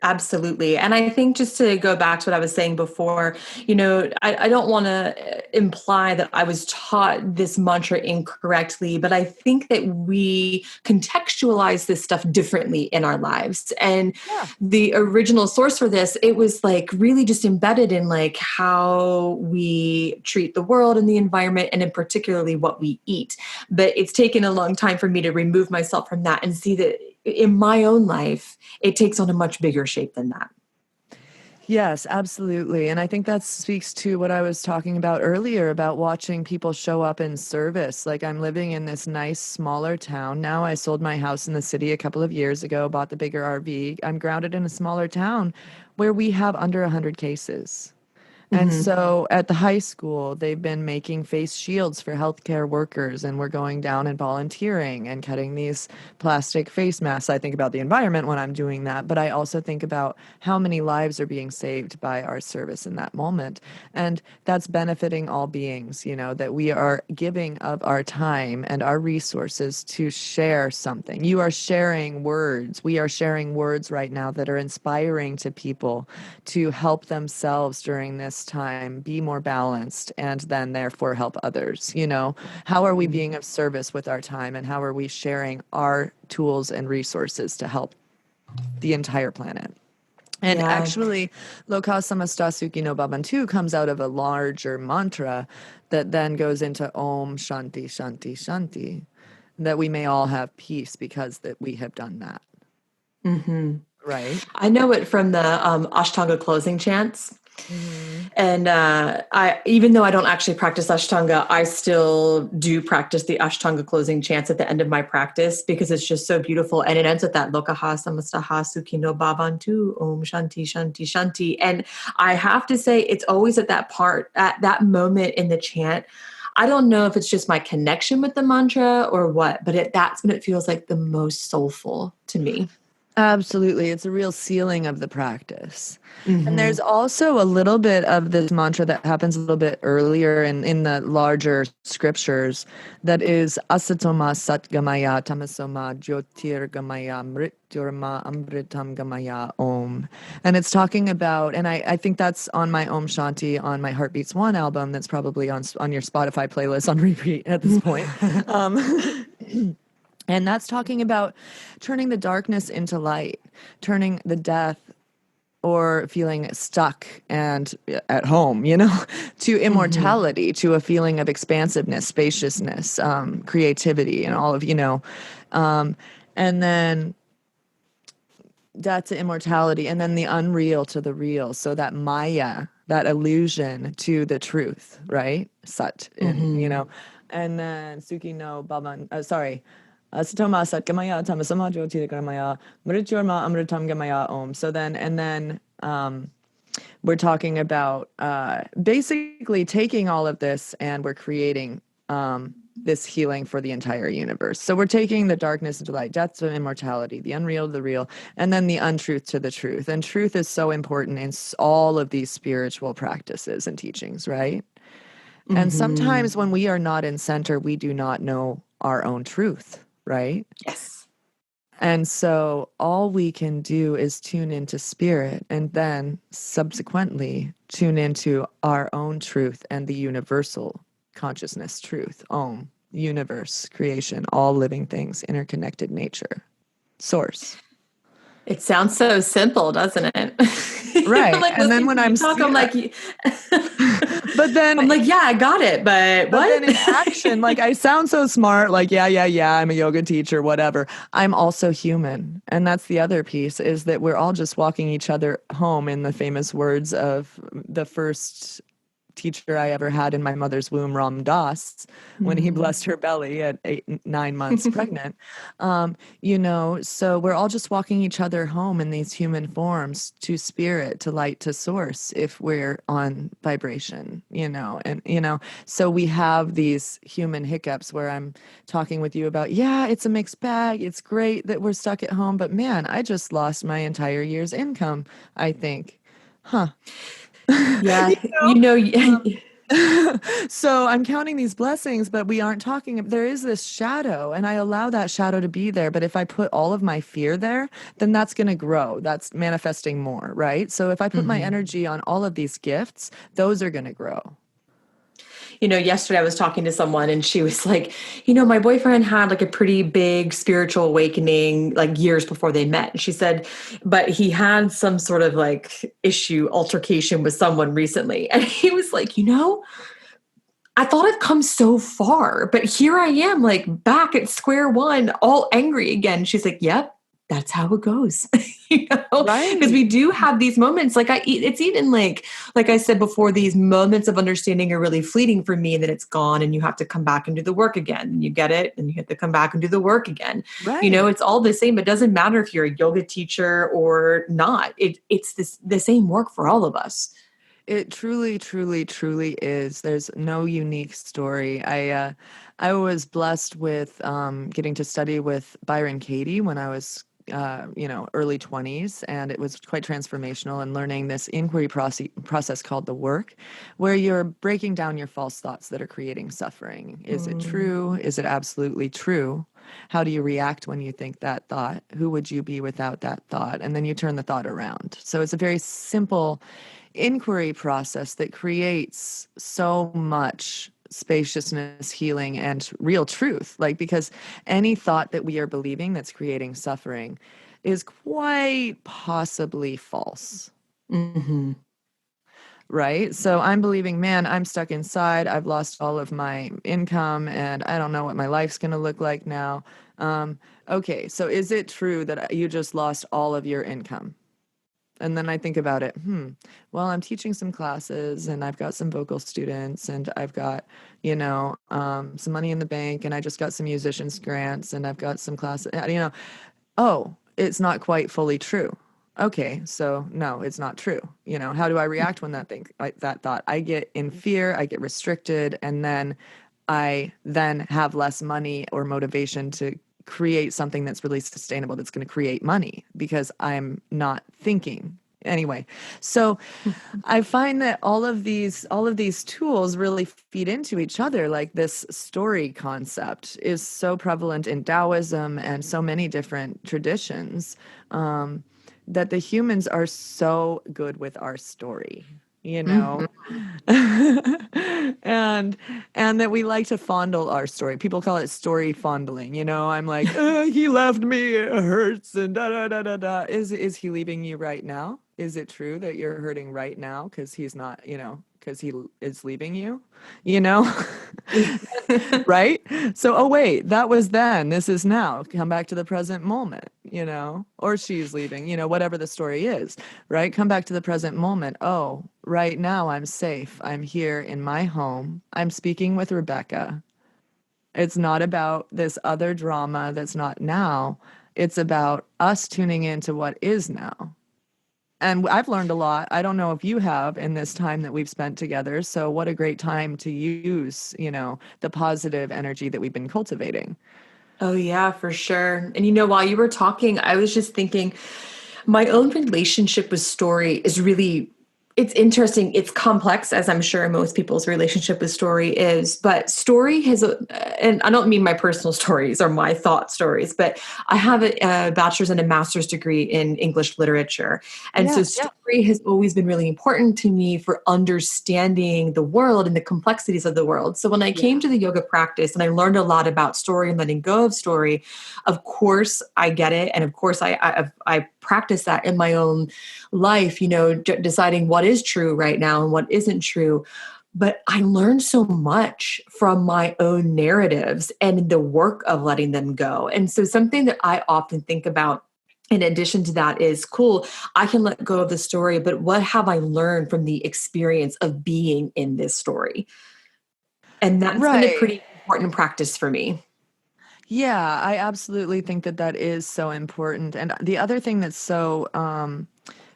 Speaker 3: absolutely. And I think, just to go back to what I was saying before, I don't want to imply that I was taught this mantra incorrectly, but I think that we contextualize this stuff differently in our lives. And the original source for this, it was like really just embedded in like how we treat the world and the environment, and in particularly what we eat. But it's taken a long time for me to remove myself from that and see that in my own life, it takes on a much bigger shape than that.
Speaker 2: Yes, absolutely. And I think that speaks to what I was talking about earlier about watching people show up in service. Like, I'm living in this nice, smaller town now. I sold my house in the city a couple of years ago, bought the bigger RV. I'm grounded in a smaller town where we have under 100 cases. And so at the high school, they've been making face shields for healthcare workers, and we're going down and volunteering and cutting these plastic face masks. I think about the environment when I'm doing that, but I also think about how many lives are being saved by our service in that moment. And that's benefiting all beings, that we are giving of our time and our resources to share something. You are sharing words. We are sharing words right now that are inspiring to people to help themselves during this time be more balanced, and then therefore help others. How are we being of service with our time, and how are we sharing our tools and resources to help the entire planet? And actually, Loka Samasta Sukhi no Bhavantu comes out of a larger mantra that then goes into Om Shanti Shanti Shanti, that we may all have peace because that we have done that.
Speaker 3: Mm-hmm.
Speaker 2: Right?
Speaker 3: I know it from the Ashtanga closing chants.
Speaker 2: Mm-hmm.
Speaker 3: And I, even though I don't actually practice Ashtanga, I still do practice the Ashtanga closing chants at the end of my practice because it's just so beautiful. And it ends with that Lokaha Samastaha Sukhino Bhavantu Om Shanti Shanti Shanti. And I have to say, it's always at that part, at that moment in the chant. I don't know if it's just my connection with the mantra or what, but that's when it feels like the most soulful to me.
Speaker 2: Absolutely. It's a real sealing of the practice.
Speaker 3: Mm-hmm.
Speaker 2: And there's also a little bit of this mantra that happens a little bit earlier in the larger scriptures that is asatoma satgamaya tamasoma jyotirgamaya mrityurma amritam gamaya om. And it's talking about, and I think that's on my Om Shanti on my Heartbeats 1 album that's probably on your Spotify playlist on repeat at this point. And that's talking about turning the darkness into light, turning the death or feeling stuck and at home, to immortality, to a feeling of expansiveness, spaciousness, creativity, and all of, and then death to immortality, and then the unreal to the real. So that Maya, that illusion to the truth, right? Sat, and then Sukhi no Bhavan, Satoma Satgamaya Tamasama Jyotirgamaya Mrityurma Amritam Gamaya Om. So then, and then we're talking about basically taking all of this and we're creating this healing for the entire universe. So we're taking the darkness into light, death to immortality, the unreal to the real, and then the untruth to the truth. And truth is so important in all of these spiritual practices and teachings, right? Mm-hmm. And sometimes when we are not in center, we do not know our own truth. Right?
Speaker 3: Yes.
Speaker 2: And so all we can do is tune into spirit and then subsequently tune into our own truth and the universal consciousness truth. Om, universe, creation, all living things, interconnected nature, source.
Speaker 3: It sounds so simple, doesn't it?
Speaker 2: Right. And then when I'm
Speaker 3: talking, I'm like,
Speaker 2: but then
Speaker 3: I'm like, yeah, I got it. But what?
Speaker 2: Then in action, like I sound so smart, like, yeah, I'm a yoga teacher, whatever. I'm also human. And that's the other piece is that we're all just walking each other home in the famous words of the first teacher I ever had in my mother's womb, Ram Dass, when he blessed her belly at 9 months pregnant. So we're all just walking each other home in these human forms to spirit, to light, to source, if we're on vibration, so we have these human hiccups where I'm talking with you about, it's a mixed bag. It's great that we're stuck at home, but man, I just lost my entire year's income, I think.
Speaker 3: Yeah.
Speaker 2: So I'm counting these blessings, but we aren't talking. There is this shadow, and I allow that shadow to be there. But if I put all of my fear there, then that's going to grow. That's manifesting more, right? So if I put my energy on all of these gifts, those are going to grow.
Speaker 3: Yesterday I was talking to someone and she was like, my boyfriend had like a pretty big spiritual awakening like years before they met. And she said, but he had some sort of like altercation with someone recently. And he was like, I thought I've come so far, but here I am like back at square one, all angry again. She's like, yep, that's how it goes.
Speaker 2: Right?
Speaker 3: Because we do have these moments. Like it's even like I said before, these moments of understanding are really fleeting for me, and then it's gone, and you have to come back and do the work again. And you get it, and you have to come back and do the work again.
Speaker 2: Right.
Speaker 3: It's all the same. It doesn't matter if you're a yoga teacher or not. It's the same work for all of us.
Speaker 2: It truly, truly, truly is. There's no unique story. I was blessed with getting to study with Byron Katie when I was early 20s, and it was quite transformational, and learning this inquiry process called the work, where you're breaking down your false thoughts that are creating suffering. Is it true? Is it absolutely true? How do you react when you think that thought? Who would you be without that thought? And then you turn the thought around. So it's a very simple inquiry process that creates so much spaciousness, healing, and real truth. Because any thought that we are believing that's creating suffering is quite possibly false.
Speaker 3: Mm-hmm.
Speaker 2: Right? So I'm believing, man, I'm stuck inside. I've lost all of my income and I don't know what my life's going to look like now. Okay, so is it true that you just lost all of your income? And then I think about it, well, I'm teaching some classes and I've got some vocal students and I've got, some money in the bank and I just got some musicians grants and I've got some classes, oh, it's not quite fully true. Okay, so no, it's not true. How do I react when that thought? I get in fear, I get restricted, and then I then have less money or motivation to create something that's really sustainable, that's going to create money because I'm not thinking. Anyway, so I find that all of these tools really feed into each other. Like this story concept is so prevalent in Taoism and so many different traditions, that the humans are so good with our story, and that we like to fondle our story. People call it story fondling. I'm like, he left me, it hurts, and da da da da da. Is he leaving you right now? Is it true that you're hurting right now because he's not, because he is leaving you, right? So, oh wait, that was then, this is now. Come back to the present moment, or she's leaving, whatever the story is, right? Come back to the present moment. Oh, right now I'm safe. I'm here in my home. I'm speaking with Rebecca. It's not about this other drama that's not now. It's about us tuning into what is now. And I've learned a lot. I don't know if you have in this time that we've spent together. So what a great time to use, the positive energy that we've been cultivating.
Speaker 3: Oh, yeah, for sure. And while you were talking, I was just thinking my own relationship with story is really, it's interesting. It's complex, as I'm sure most people's relationship with story is, but story and I don't mean my personal stories or my thought stories, but I have a bachelor's and a master's degree in English literature. And so story has always been really important to me for understanding the world and the complexities of the world. So when I came to the yoga practice and I learned a lot about story and letting go of story, of course I get it. And of course I practice that in my own life, deciding what is true right now and what isn't true. But I learned so much from my own narratives and the work of letting them go. And so something that I often think about in addition to that is, cool, I can let go of the story, but what have I learned from the experience of being in this story? And that's been a pretty important practice for me.
Speaker 2: Yeah, I absolutely think that is so important. And the other thing that's so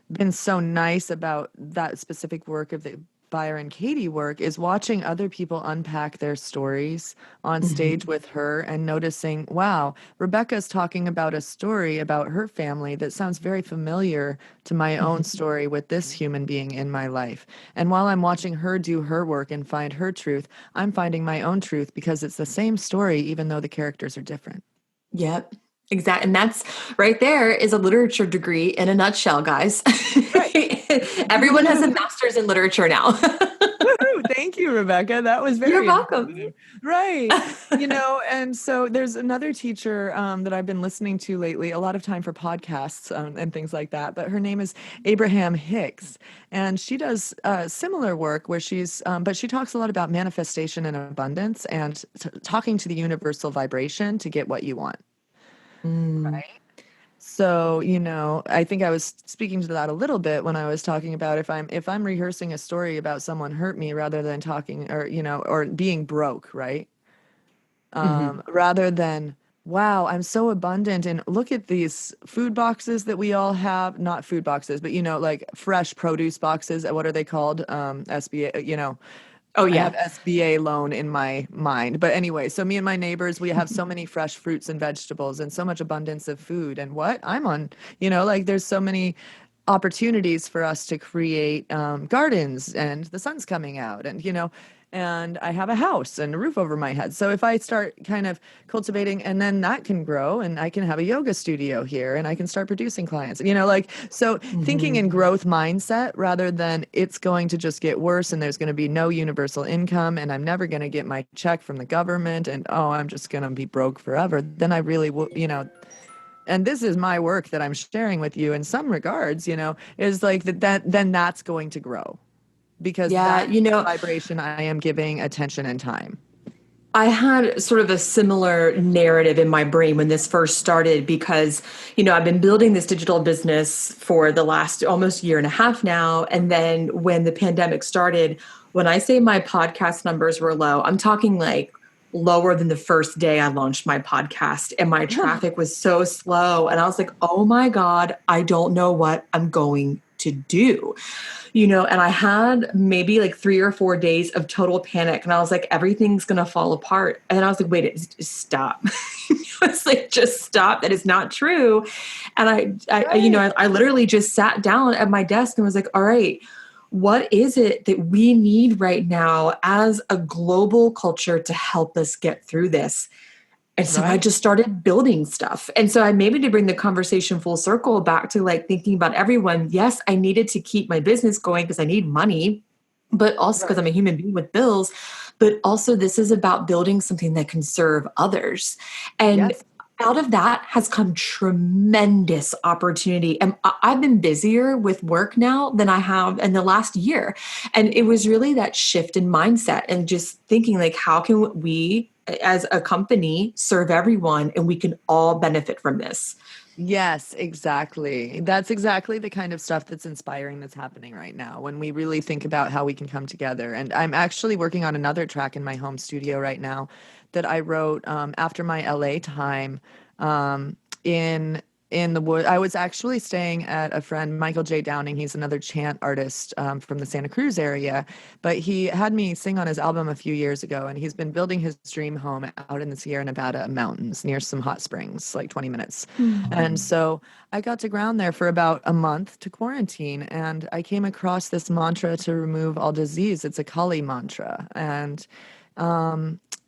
Speaker 2: been so nice about that specific work of the Byron Katie work is watching other people unpack their stories on stage with her and noticing, wow, Rebecca's talking about a story about her family that sounds very familiar to my own story with this human being in my life. And while I'm watching her do her work and find her truth, I'm finding my own truth because it's the same story, even though the characters are different.
Speaker 3: Yep. Exactly. And that's right there is a literature degree in a nutshell, guys. Right. Everyone has a master's in literature now.
Speaker 2: Thank you, Rebecca. That was very
Speaker 3: You're welcome.
Speaker 2: Right. And so there's another teacher that I've been listening to lately, a lot of time for podcasts and things like that. But her name is Abraham Hicks. And she does similar work where but she talks a lot about manifestation and abundance and talking to the universal vibration to get what you want. Right. So, I think I was speaking to that a little bit when I was talking about if I'm rehearsing a story about someone hurt me rather than talking or being broke, right? Rather than, wow, I'm so abundant and look at these food boxes that we all have, not food boxes, but like fresh produce boxes. What are they called? SBA,
Speaker 3: Oh, yeah.
Speaker 2: I have SBA loan in my mind. But anyway, so me and my neighbors, we have so many fresh fruits and vegetables and so much abundance of food. And I'm on, there's so many opportunities for us to create gardens and the sun's coming out and I have a house and a roof over my head. So if I start kind of cultivating and then that can grow and I can have a yoga studio here and I can start producing clients, thinking in growth mindset rather than it's going to just get worse and there's going to be no universal income and I'm never going to get my check from the government and, I'm just going to be broke forever. Then I really will, and this is my work that I'm sharing with you in some regards, is like then that's going to grow, because that's the vibration I am giving attention and time.
Speaker 3: I had sort of a similar narrative in my brain when this first started, because, I've been building this digital business for the last almost year and a half now. And then when the pandemic started, when I say my podcast numbers were low, I'm talking like lower than the first day I launched my podcast, and my traffic was so slow. And I was like, oh my God, I don't know what I'm going to do. And I had maybe like 3 or 4 days of total panic, and I was like, everything's going to fall apart. And I was like, wait, stop. I was like, just stop. That is not true. And I literally just sat down at my desk and was like, all right, what is it that we need right now as a global culture to help us get through this? And so I just started building stuff. And so I maybe to bring the conversation full circle back to like thinking about everyone. Yes, I needed to keep my business going because I need money, but also because I'm a human being with bills. But also this is about building something that can serve others. And out of that has come tremendous opportunity. And I've been busier with work now than I have in the last year. And it was really that shift in mindset and just thinking like, how can we as a company serve everyone, and we can all benefit from this?
Speaker 2: Yes, exactly. That's exactly the kind of stuff that's inspiring that's happening right now when we really think about how we can come together. And I'm actually working on another track in my home studio right now that I wrote after my LA time in the wood. I was actually staying at a friend, Michael J. Downing. He's another chant artist from the Santa Cruz area, but he had me sing on his album a few years ago, and he's been building his dream home out in the Sierra Nevada mountains near some hot springs, like 20 minutes. Mm-hmm. And so I got to ground there for about a month to quarantine, and I came across this mantra to remove all disease. It's a Kali mantra.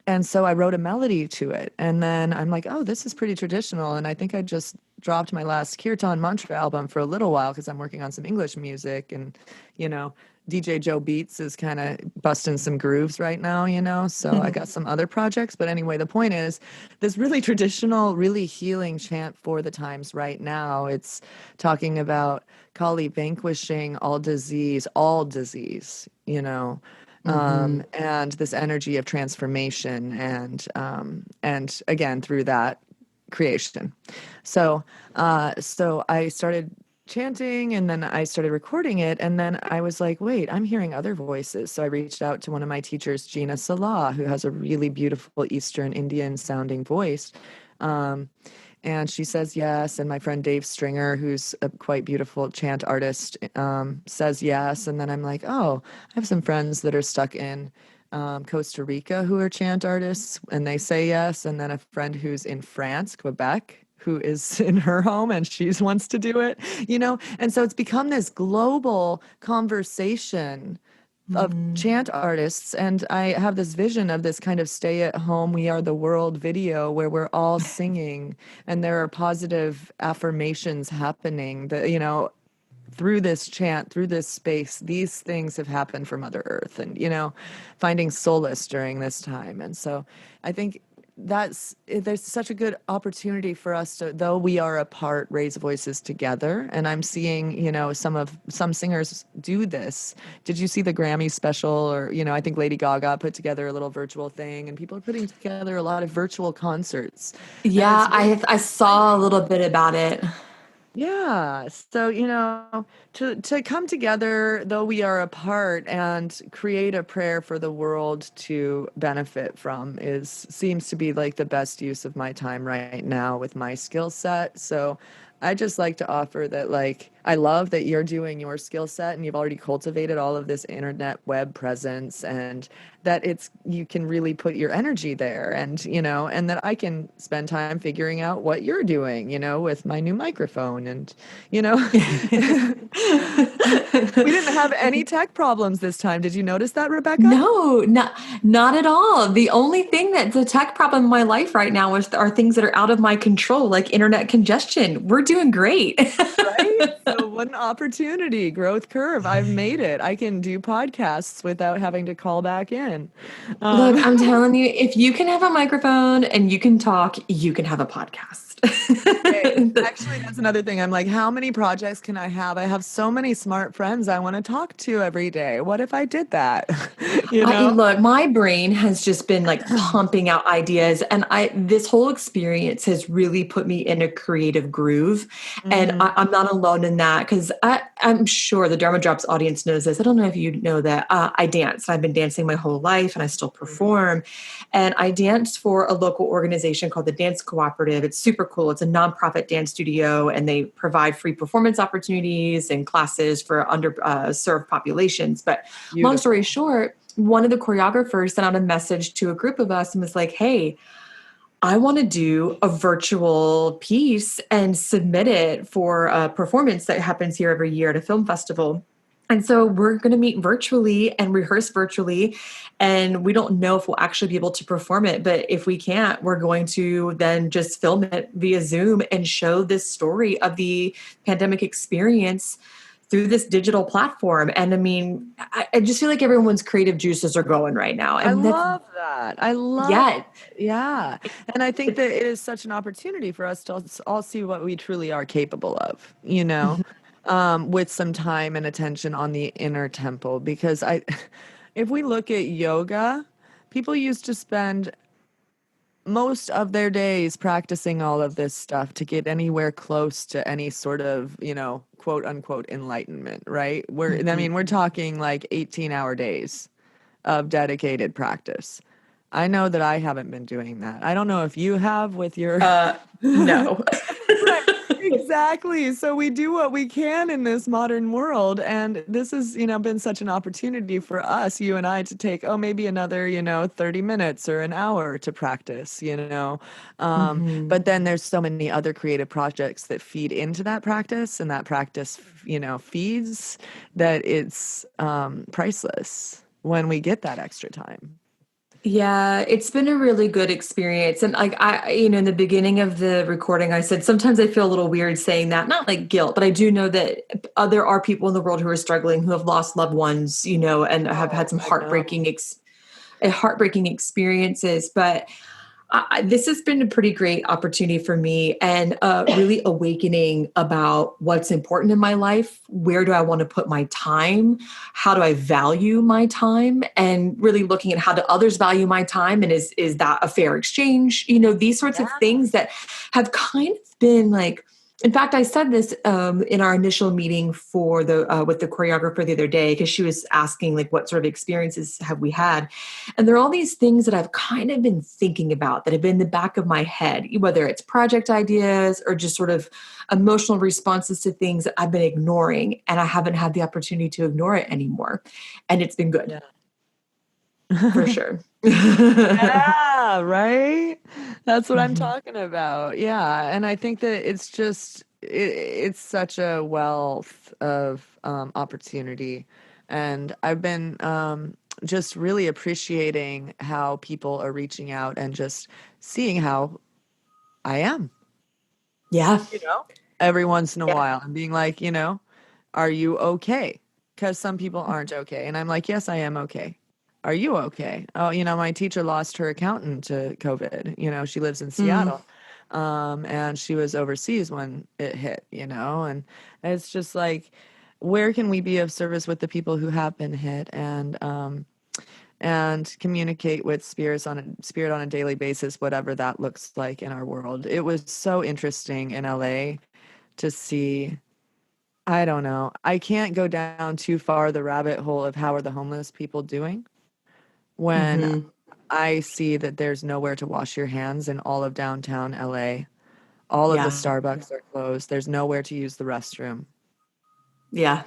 Speaker 2: And so I wrote a melody to it. And then I'm like, oh, this is pretty traditional. And I think I just dropped my last Kirtan mantra album for a little while because I'm working on some English music. And, DJ Joe Beats is kind of busting some grooves right now, so I got some other projects. But anyway, the point is this really traditional, really healing chant for the times right now. It's talking about Kali vanquishing all disease, and this energy of transformation and again, through that creation. So I started chanting, and then I started recording it, and then I was like, wait, I'm hearing other voices. So I reached out to one of my teachers, Gina Salah, who has a really beautiful Eastern Indian sounding voice. And she says yes. And my friend Dave Stringer, who's a quite beautiful chant artist, says yes. And then I'm like, oh, I have some friends that are stuck in Costa Rica who are chant artists, and they say yes. And then a friend who's in France, Quebec, who is in her home and she wants to do it, And so it's become this global conversation of chant artists. And I have this vision of this kind of stay at home, we are the world video where we're all singing and there are positive affirmations happening that, through this chant, through this space, these things have happened for Mother Earth and, finding solace during this time. And so I think there's such a good opportunity for us to, though we are apart, raise voices together. And I'm seeing, some singers do this. Did you see the Grammy special? Or, I think Lady Gaga put together a little virtual thing, and people are putting together a lot of virtual concerts.
Speaker 3: Yeah, I saw a little bit about it.
Speaker 2: Yeah. So, to come together, though we are apart, and create a prayer for the world to benefit from seems to be like the best use of my time right now with my skill set. So I just like to offer that, like, I love that you're doing your skill set and you've already cultivated all of this internet web presence, and that you can really put your energy there, and, and that I can spend time figuring out what you're doing, with my new microphone. And, we didn't have any tech problems this time. Did you notice that, Rebecca?
Speaker 3: No, not at all. The only thing that's a tech problem in my life right now are things that are out of my control, like internet congestion. We're doing great.
Speaker 2: Right? So what an opportunity, growth curve. I've made it. I can do podcasts without having to call back in.
Speaker 3: Look, I'm telling you, if you can have a microphone and you can talk, you can have a podcast.
Speaker 2: Hey, Actually, that's another thing. I'm like, how many projects can I have? I have so many smart friends I want to talk to every day. What if I did that?
Speaker 3: Look, my brain has just been like pumping out ideas, and this whole experience has really put me in a creative groove. And I'm not alone in that, because I'm sure the Dharma Drops audience knows this. I don't know if you know that I dance. I've been dancing my whole life, and I still perform. And I dance for a local organization called the Dance Cooperative. It's super cool. It's a nonprofit dance studio, and they provide free performance opportunities and classes for underserved populations. But long story short, one of the choreographers sent out a message to a group of us and was like, hey, I want to do a virtual piece and submit it for a performance that happens here every year at a film festival. And so we're going to meet virtually and rehearse virtually. And we don't know if we'll actually be able to perform it. But if we can't, we're going to then just film it via Zoom and show this story of the pandemic experience through this digital platform. And I mean, I just feel like everyone's creative juices are going right now. And
Speaker 2: I love that. I love it. Yeah. And I think that it is such an opportunity for us to all see what we truly are capable of, with some time and attention on the inner temple. Because if we look at yoga, people used to spend most of their days practicing all of this stuff to get anywhere close to any sort of, quote unquote enlightenment, right? We're talking like 18-hour days of dedicated practice. I know that I haven't been doing that. I don't know if you have with your
Speaker 3: no.
Speaker 2: Right. Exactly. So we do what we can in this modern world. And this has, been such an opportunity for us, you and I, to take, maybe another, 30 minutes or an hour to practice, But then there's so many other creative projects that feed into that practice, and that practice, feeds, that it's priceless when we get that extra time.
Speaker 3: Yeah, it's been a really good experience. And like in the beginning of the recording, I said, sometimes I feel a little weird saying that, not like guilt, but I do know that there are people in the world who are struggling, who have lost loved ones, and have had some heartbreaking experiences. But this has been a pretty great opportunity for me, and really awakening about what's important in my life. Where do I want to put my time? How do I value my time? And really looking at how do others value my time? And is that a fair exchange? These sorts of things that have kind of been like, in fact, I said this in our initial meeting for with the choreographer the other day, because she was asking like, what sort of experiences have we had? And there are all these things that I've kind of been thinking about that have been in the back of my head, whether it's project ideas or just sort of emotional responses to things that I've been ignoring, and I haven't had the opportunity to ignore it anymore. And it's been good. Yeah. For sure.
Speaker 2: Yeah, right? That's what I'm talking about. Yeah. And I think that it's just, it's such a wealth of opportunity. And I've been just really appreciating how people are reaching out and just seeing how I am.
Speaker 3: Yeah.
Speaker 2: Every once in a while, and being like, are you okay? Because some people aren't okay. And I'm like, yes, I am okay. Are you okay? Oh, my teacher lost her accountant to COVID. She lives in Seattle. And she was overseas when it hit, and it's just like, where can we be of service with the people who have been hit, and communicate with spirit on a daily basis, whatever that looks like in our world. It was so interesting in LA to see. I don't know. I can't go down too far the rabbit hole of how are the homeless people doing when I see that there's nowhere to wash your hands in all of downtown LA. All of the Starbucks are closed. There's nowhere to use the restroom.
Speaker 3: Yeah.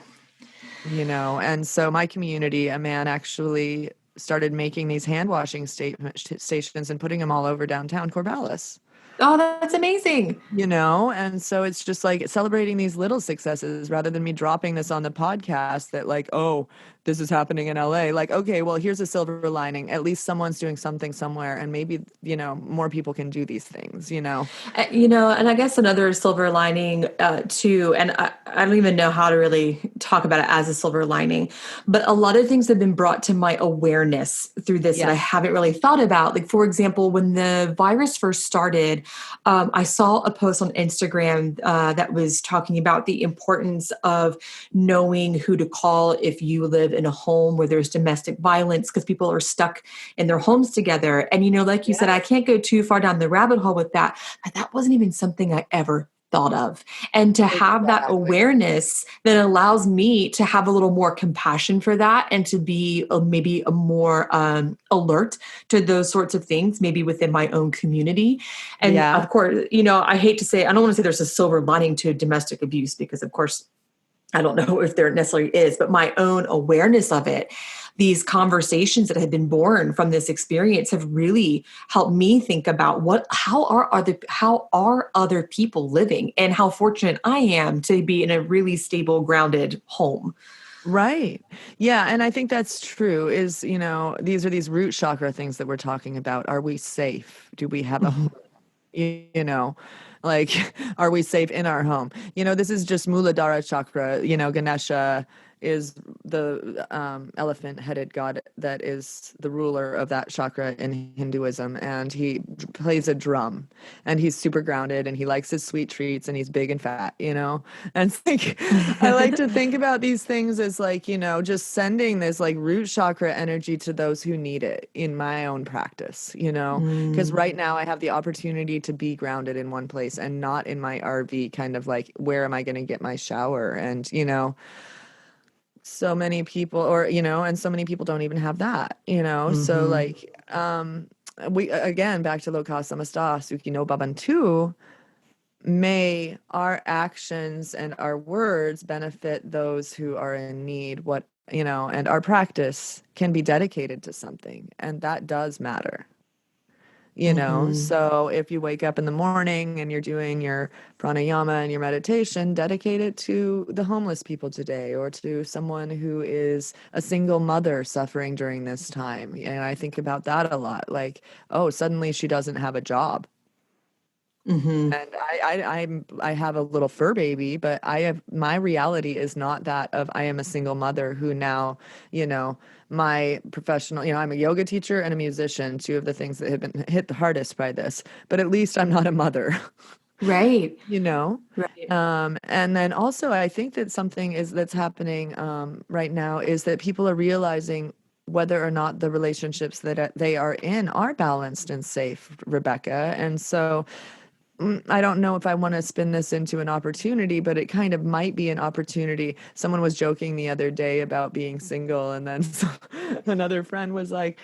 Speaker 2: And so my community, a man actually started making these hand washing stations and putting them all over downtown Corvallis.
Speaker 3: Oh, that's amazing.
Speaker 2: And so it's just like celebrating these little successes rather than me dropping this on the podcast that like, oh, this is happening in LA. Like, okay, well, here's a silver lining. At least someone's doing something somewhere, and maybe, more people can do these things.
Speaker 3: And I guess another silver lining too, and I don't even know how to really talk about it as a silver lining, but a lot of things have been brought to my awareness through this that I haven't really thought about. Like, for example, when the virus first started, I saw a post on Instagram that was talking about the importance of knowing who to call if you live in a home where there's domestic violence, because people are stuck in their homes together. And, like you said, I can't go too far down the rabbit hole with that, but that wasn't even something I ever thought of. And to have that awareness that allows me to have a little more compassion for that and to be maybe a more alert to those sorts of things, maybe within my own community. And of course, I hate to say, I don't want to say there's a silver lining to domestic abuse, because of course, I don't know if there necessarily is, but my own awareness of it, these conversations that have been born from this experience have really helped me think about how are other people living, and how fortunate I am to be in a really stable, grounded home.
Speaker 2: Right. Yeah. And I think that's true is, these are these root chakra things that we're talking about. Are we safe? Do we have a home? Like, are we safe in our home? This is just Muladhara chakra. Ganesha is the elephant-headed god that is the ruler of that chakra in Hinduism, and he plays a drum, and he's super grounded, and he likes his sweet treats, and he's big and fat, and it's like, I like to think about these things as like, just sending this like root chakra energy to those who need it in my own practice, because right now I have the opportunity to be grounded in one place and not in my RV, kind of like, where am I going to get my shower? And, so many people, and so many people don't even have that, so like, we, again, back to Loka Samasta Sukhi no Bhavantu, may our actions and our words benefit those who are in need, and our practice can be dedicated to something, and that does matter. So if you wake up in the morning and you're doing your pranayama and your meditation, dedicate it to the homeless people today, or to someone who is a single mother suffering during this time. And I think about that a lot. Like, oh, suddenly she doesn't have a job. And I have a little fur baby, but my reality is not that of I am a single mother who now, my professional, I'm a yoga teacher and a musician, two of the things that have been hit the hardest by this, but at least I'm not a mother.
Speaker 3: Right.
Speaker 2: Right. And then also I think that something that's happening right now is that people are realizing whether or not the relationships that they are in are balanced and safe, Rebecca. And so I don't know if I want to spin this into an opportunity, but it kind of might be an opportunity. Someone was joking the other day about being single, and then another friend was like,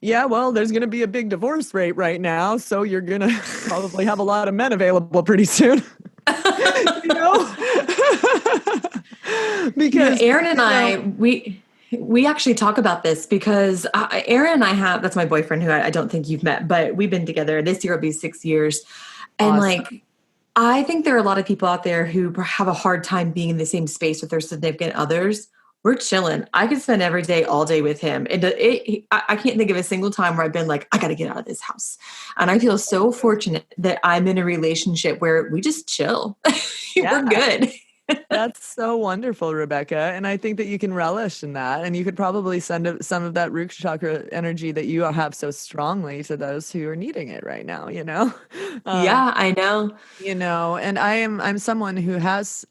Speaker 2: yeah, well, there's going to be a big divorce rate right now, so you're going to probably have a lot of men available pretty soon. Because
Speaker 3: Aaron and I, we actually talk about this because Aaron and I that's my boyfriend, who I don't think you've met, but we've been together. This year will be 6 years. And
Speaker 2: awesome.
Speaker 3: I think there are a lot of people out there who have a hard time being in the same space with their significant others. We're chilling. I could spend every day, all day with him. I can't think of a single time where I've been like, I got to get out of this house. And I feel so fortunate that I'm in a relationship where we just chill. We're good.
Speaker 2: That's so wonderful, Rebecca. And I think that you can relish in that. And you could probably send some of that root chakra energy that you have so strongly to those who are needing it right now,
Speaker 3: Yeah, I know.
Speaker 2: And I'm someone who has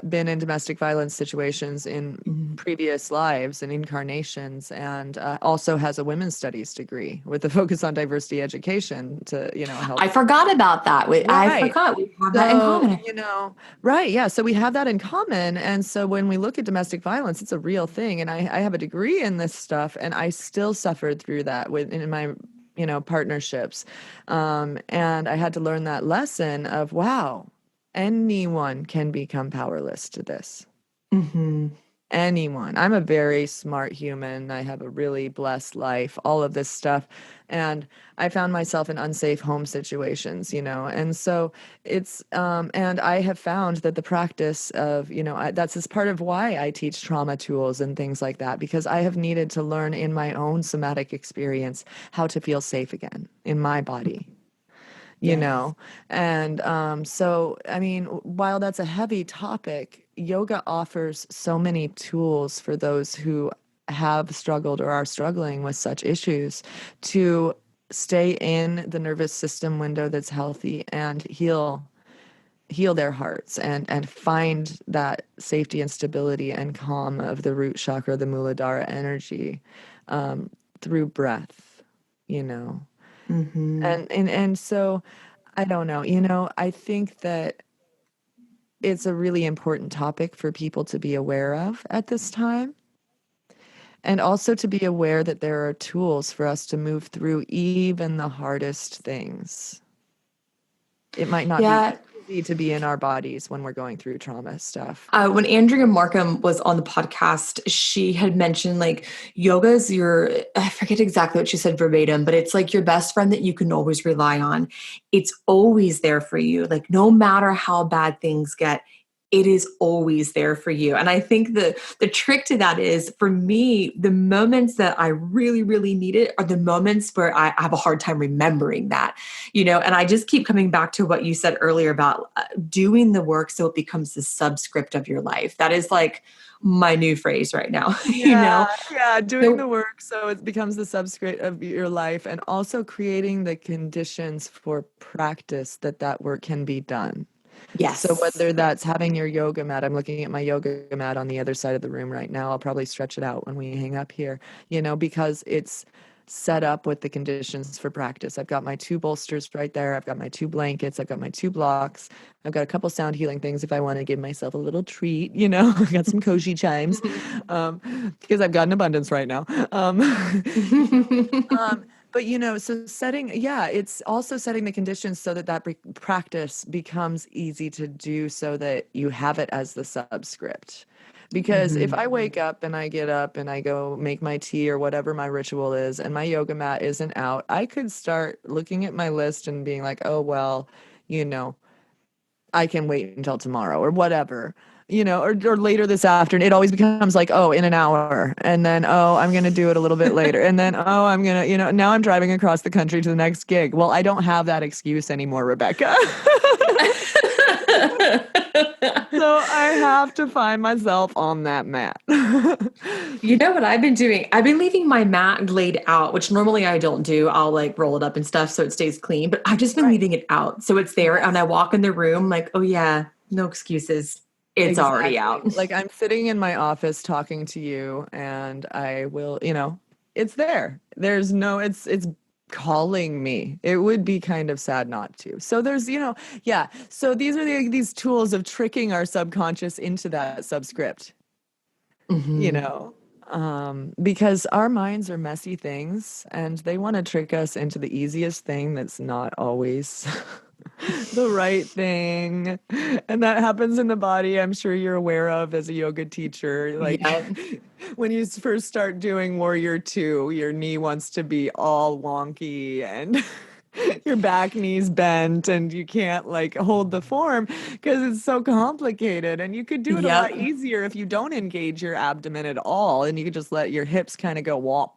Speaker 2: been in domestic violence situations in previous lives and incarnations, and also has a women's studies degree with a focus on diversity education to, help.
Speaker 3: I forgot about that. I forgot we have that in common.
Speaker 2: Right. Yeah. So we have that in common. And so when we look at domestic violence, it's a real thing. And I have a degree in this stuff, and I still suffered through that in my partnerships. And I had to learn that lesson of, wow, anyone can become powerless to this. anyone. I'm a very smart human. I have a really blessed life, all of this stuff. And I found myself in unsafe home situations, and so and I have found that the practice of, that's as part of why I teach trauma tools and things like that, because I have needed to learn in my own somatic experience how to feel safe again in my body.
Speaker 3: Yes.
Speaker 2: And so, I mean, while that's a heavy topic, yoga offers so many tools for those who have struggled or are struggling with such issues to stay in the nervous system window that's healthy and heal their hearts and find that safety and stability and calm of the root chakra, the Muladhara energy, through breath, you know.
Speaker 3: Mm-hmm.
Speaker 2: And so I don't know, I think that it's a really important topic for people to be aware of at this time. And also to be aware that there are tools for us to move through even the hardest things. It might not be
Speaker 3: Yeah.
Speaker 2: easy to be in our bodies when we're going through trauma stuff.
Speaker 3: When Andrea Markham was on the podcast, she had mentioned like yoga is I forget exactly what she said verbatim, but it's like your best friend that you can always rely on. It's always there for you. Like no matter how bad things get, it is always there for you. And I think the trick to that is, for me, the moments that I really, really need it are the moments where I have a hard time remembering that, and I just keep coming back to what you said earlier about doing the work so it becomes the subscript of your life. That is like my new phrase right now,
Speaker 2: Yeah, doing
Speaker 3: So,
Speaker 2: the work so it becomes the substrate of your life, and also creating the conditions for practice that work can be done. So
Speaker 3: yes.
Speaker 2: whether that's having your yoga mat, I'm looking at my yoga mat on the other side of the room right now. I'll probably stretch it out when we hang up here, because it's set up with the conditions for practice. I've got my 2 bolsters right there. I've got my 2 blankets. I've got my 2 blocks. I've got a couple sound healing things if I want to give myself a little treat, I've got some koshi chimes, because I've got an abundance right now. But so it's also setting the conditions so that practice becomes easy to do, so that you have it as the subscript. Because if I wake up and I get up and I go make my tea or whatever my ritual is, and my yoga mat isn't out, I could start looking at my list and being like, oh, well, I can wait until tomorrow or whatever, or later this afternoon. It always becomes like, oh, in an hour. And then, oh, I'm going to do it a little bit later. And then, oh, I'm going to, now I'm driving across the country to the next gig. Well, I don't have that excuse anymore, Rebecca. So I have to find myself on that mat.
Speaker 3: You know what I've been doing? I've been leaving my mat laid out, which normally I don't do. I'll like roll it up and stuff so it stays clean, but I've just been leaving it out. So it's there. And I walk in the room like, oh yeah, no excuses. It's already out.
Speaker 2: Like I'm sitting in my office talking to you, and I will, it's there. There's no, it's calling me. It would be kind of sad not to. So there's, yeah. So these are these tools of tricking our subconscious into that subscript, because our minds are messy things, and they want to trick us into the easiest thing that's not always the right thing. And that happens in the body. I'm sure you're aware of as a yoga teacher. Like when you first start doing Warrior 2, your knee wants to be all wonky and your back knee's bent, and you can't like hold the form because it's so complicated. And you could do it a lot easier if you don't engage your abdomen at all, and you could just let your hips kind of go womp,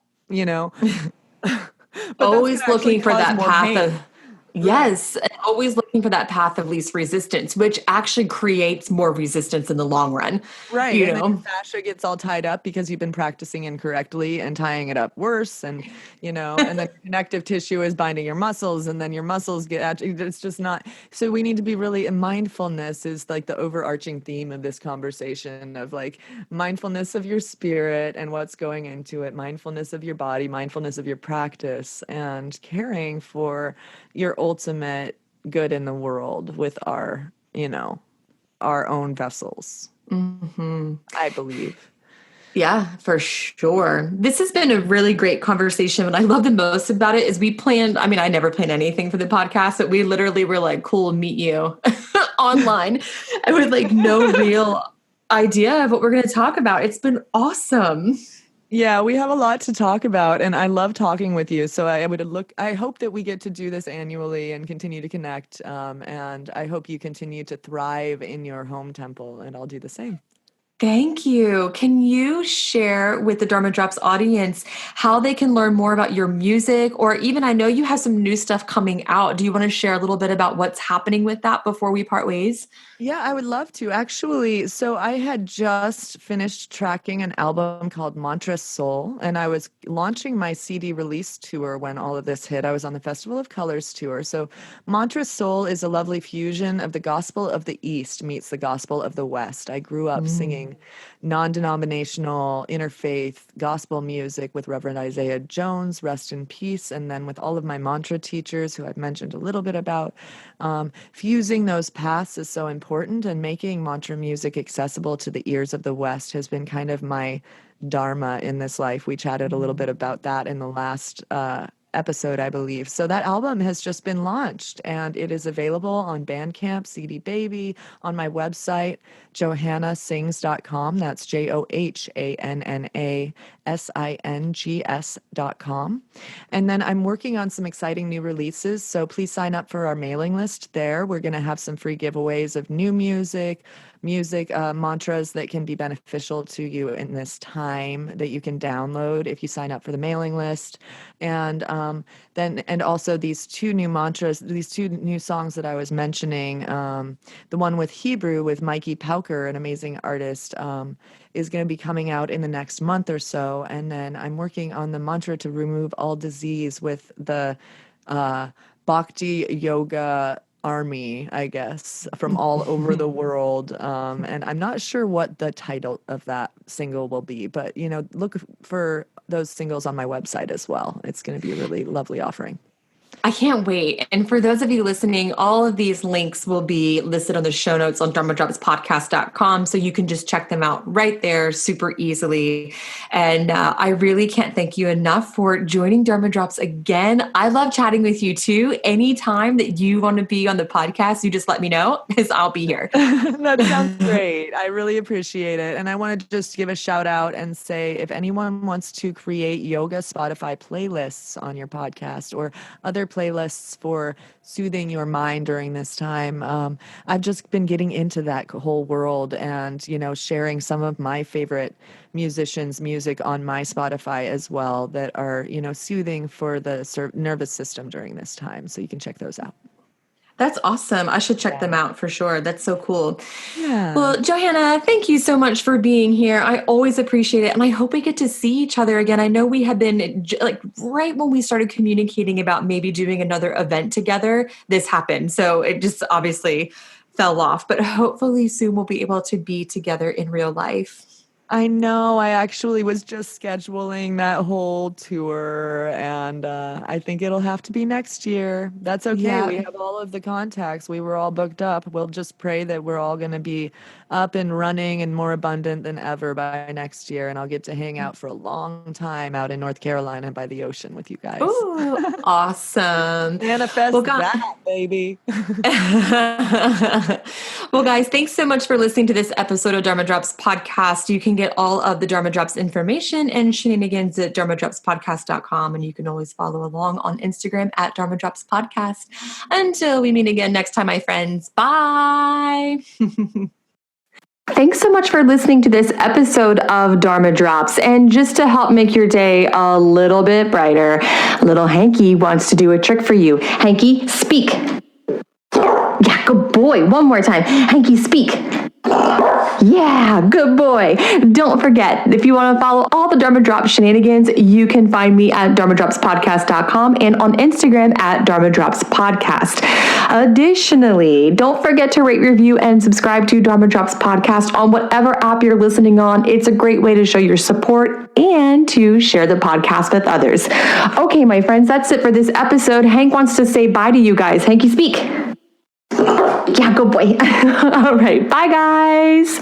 Speaker 2: But
Speaker 3: always looking for that path
Speaker 2: pain.
Speaker 3: of yes, and always looking for that path of least resistance, which actually creates more resistance in the long run.
Speaker 2: Right. And then your fascia gets all tied up because you've been practicing incorrectly and tying it up worse. And, and then connective tissue is binding your muscles, and then your muscles it's just not. So we need to be really, mindfulness is like the overarching theme of this conversation, of like mindfulness of your spirit and what's going into it, mindfulness of your body, mindfulness of your practice, and caring for your ultimate good in the world with our, our own vessels. I believe.
Speaker 3: Yeah, for sure. This has been a really great conversation. What I love the most about it is I never planned anything for the podcast, but we literally were like, cool, meet you online. I would like no real idea of what we're going to talk about. It's been awesome.
Speaker 2: Yeah, we have a lot to talk about, and I love talking with you. So I hope that we get to do this annually and continue to connect. And I hope you continue to thrive in your home temple, and I'll do the same.
Speaker 3: Thank you. Can you share with the Dharma Drops audience how they can learn more about your music, or even I know you have some new stuff coming out. Do you want to share a little bit about what's happening with that before we part ways?
Speaker 2: Yeah, I would love to actually. So I had just finished tracking an album called Mantra Soul, and I was launching my CD release tour when all of this hit. I was on the Festival of Colors tour. So Mantra Soul is a lovely fusion of the gospel of the East meets the gospel of the West. I grew up singing non-denominational, interfaith gospel music with Reverend Isaiah Jones, rest in peace, and then with all of my mantra teachers who I've mentioned a little bit about. Fusing those paths is so important, and making mantra music accessible to the ears of the West has been kind of my dharma in this life. We chatted a little bit about that in the last episode, I believe. So that album has just been launched, and it is available on Bandcamp, CD Baby, on my website, johannasings.com. That's JohannasSings.com. And then I'm working on some exciting new releases, so please sign up for our mailing list there. We're going to have some free giveaways of new music, mantras that can be beneficial to you in this time that you can download if you sign up for the mailing list. And then also these two new mantras, these two new songs that I was mentioning, the one with Hebrew with Mikey Pauker, an amazing artist, is going to be coming out in the next month or so. And then I'm working on the mantra to remove all disease with the Bhakti Yoga army, I guess, from all over the world. And I'm not sure what the title of that single will be, but, look for those singles on my website as well. It's going to be a really lovely offering.
Speaker 3: I can't wait. And for those of you listening, all of these links will be listed on the show notes on dharmadropspodcast.com. So you can just check them out right there super easily. And I really can't thank you enough for joining Dharma Drops again. I love chatting with you too. Anytime that you want to be on the podcast, you just let me know, because I'll be here.
Speaker 2: That sounds great. I really appreciate it. And I want to just give a shout out and say, if anyone wants to create yoga Spotify playlists on your podcast or other playlists for soothing your mind during this time, I've just been getting into that whole world and, sharing some of my favorite musicians' music on my Spotify as well that are, soothing for the nervous system during this time. So you can check those out.
Speaker 3: That's awesome. I should check them out for sure. That's so cool.
Speaker 2: Yeah.
Speaker 3: Well, Johanna, thank you so much for being here. I always appreciate it. And I hope we get to see each other again. I know we have been right when we started communicating about maybe doing another event together, this happened. So it just obviously fell off, but hopefully soon we'll be able to be together in real life.
Speaker 2: I know. I actually was just scheduling that whole tour, and I think it'll have to be next year. That's okay.
Speaker 3: Yeah.
Speaker 2: We have all of the contacts. We were all booked up. We'll just pray that we're all going to be up and running and more abundant than ever by next year, and I'll get to hang out for a long time out in North Carolina by the ocean with you guys.
Speaker 3: Ooh, awesome.
Speaker 2: Manifest that, baby.
Speaker 3: Well, guys, thanks so much for listening to this episode of Dharma Drops Podcast. You can get all of the Dharma Drops information and shenanigans at dharmadropspodcast.com. And you can always follow along on Instagram at Dharma Drops Podcast. Until we meet again next time, my friends. Bye. Thanks so much for listening to this episode of Dharma Drops. And just to help make your day a little bit brighter, little Hanky wants to do a trick for you. Hanky, speak. Yeah, good boy. One more time. Hanky, speak. Yeah, good boy. Don't forget, if you want to follow all the Dharma Drops shenanigans, you can find me at dharmadropspodcast.com and on Instagram at Dharma Drops Podcast. Additionally, don't forget to rate, review, and subscribe to Dharma Drops Podcast on whatever app you're listening on. It's a great way to show your support and to share the podcast with others. Okay, my friends, that's it for this episode. Hank wants to say bye to you guys. Hanky, speak. Yeah, good boy. All right. Bye, guys.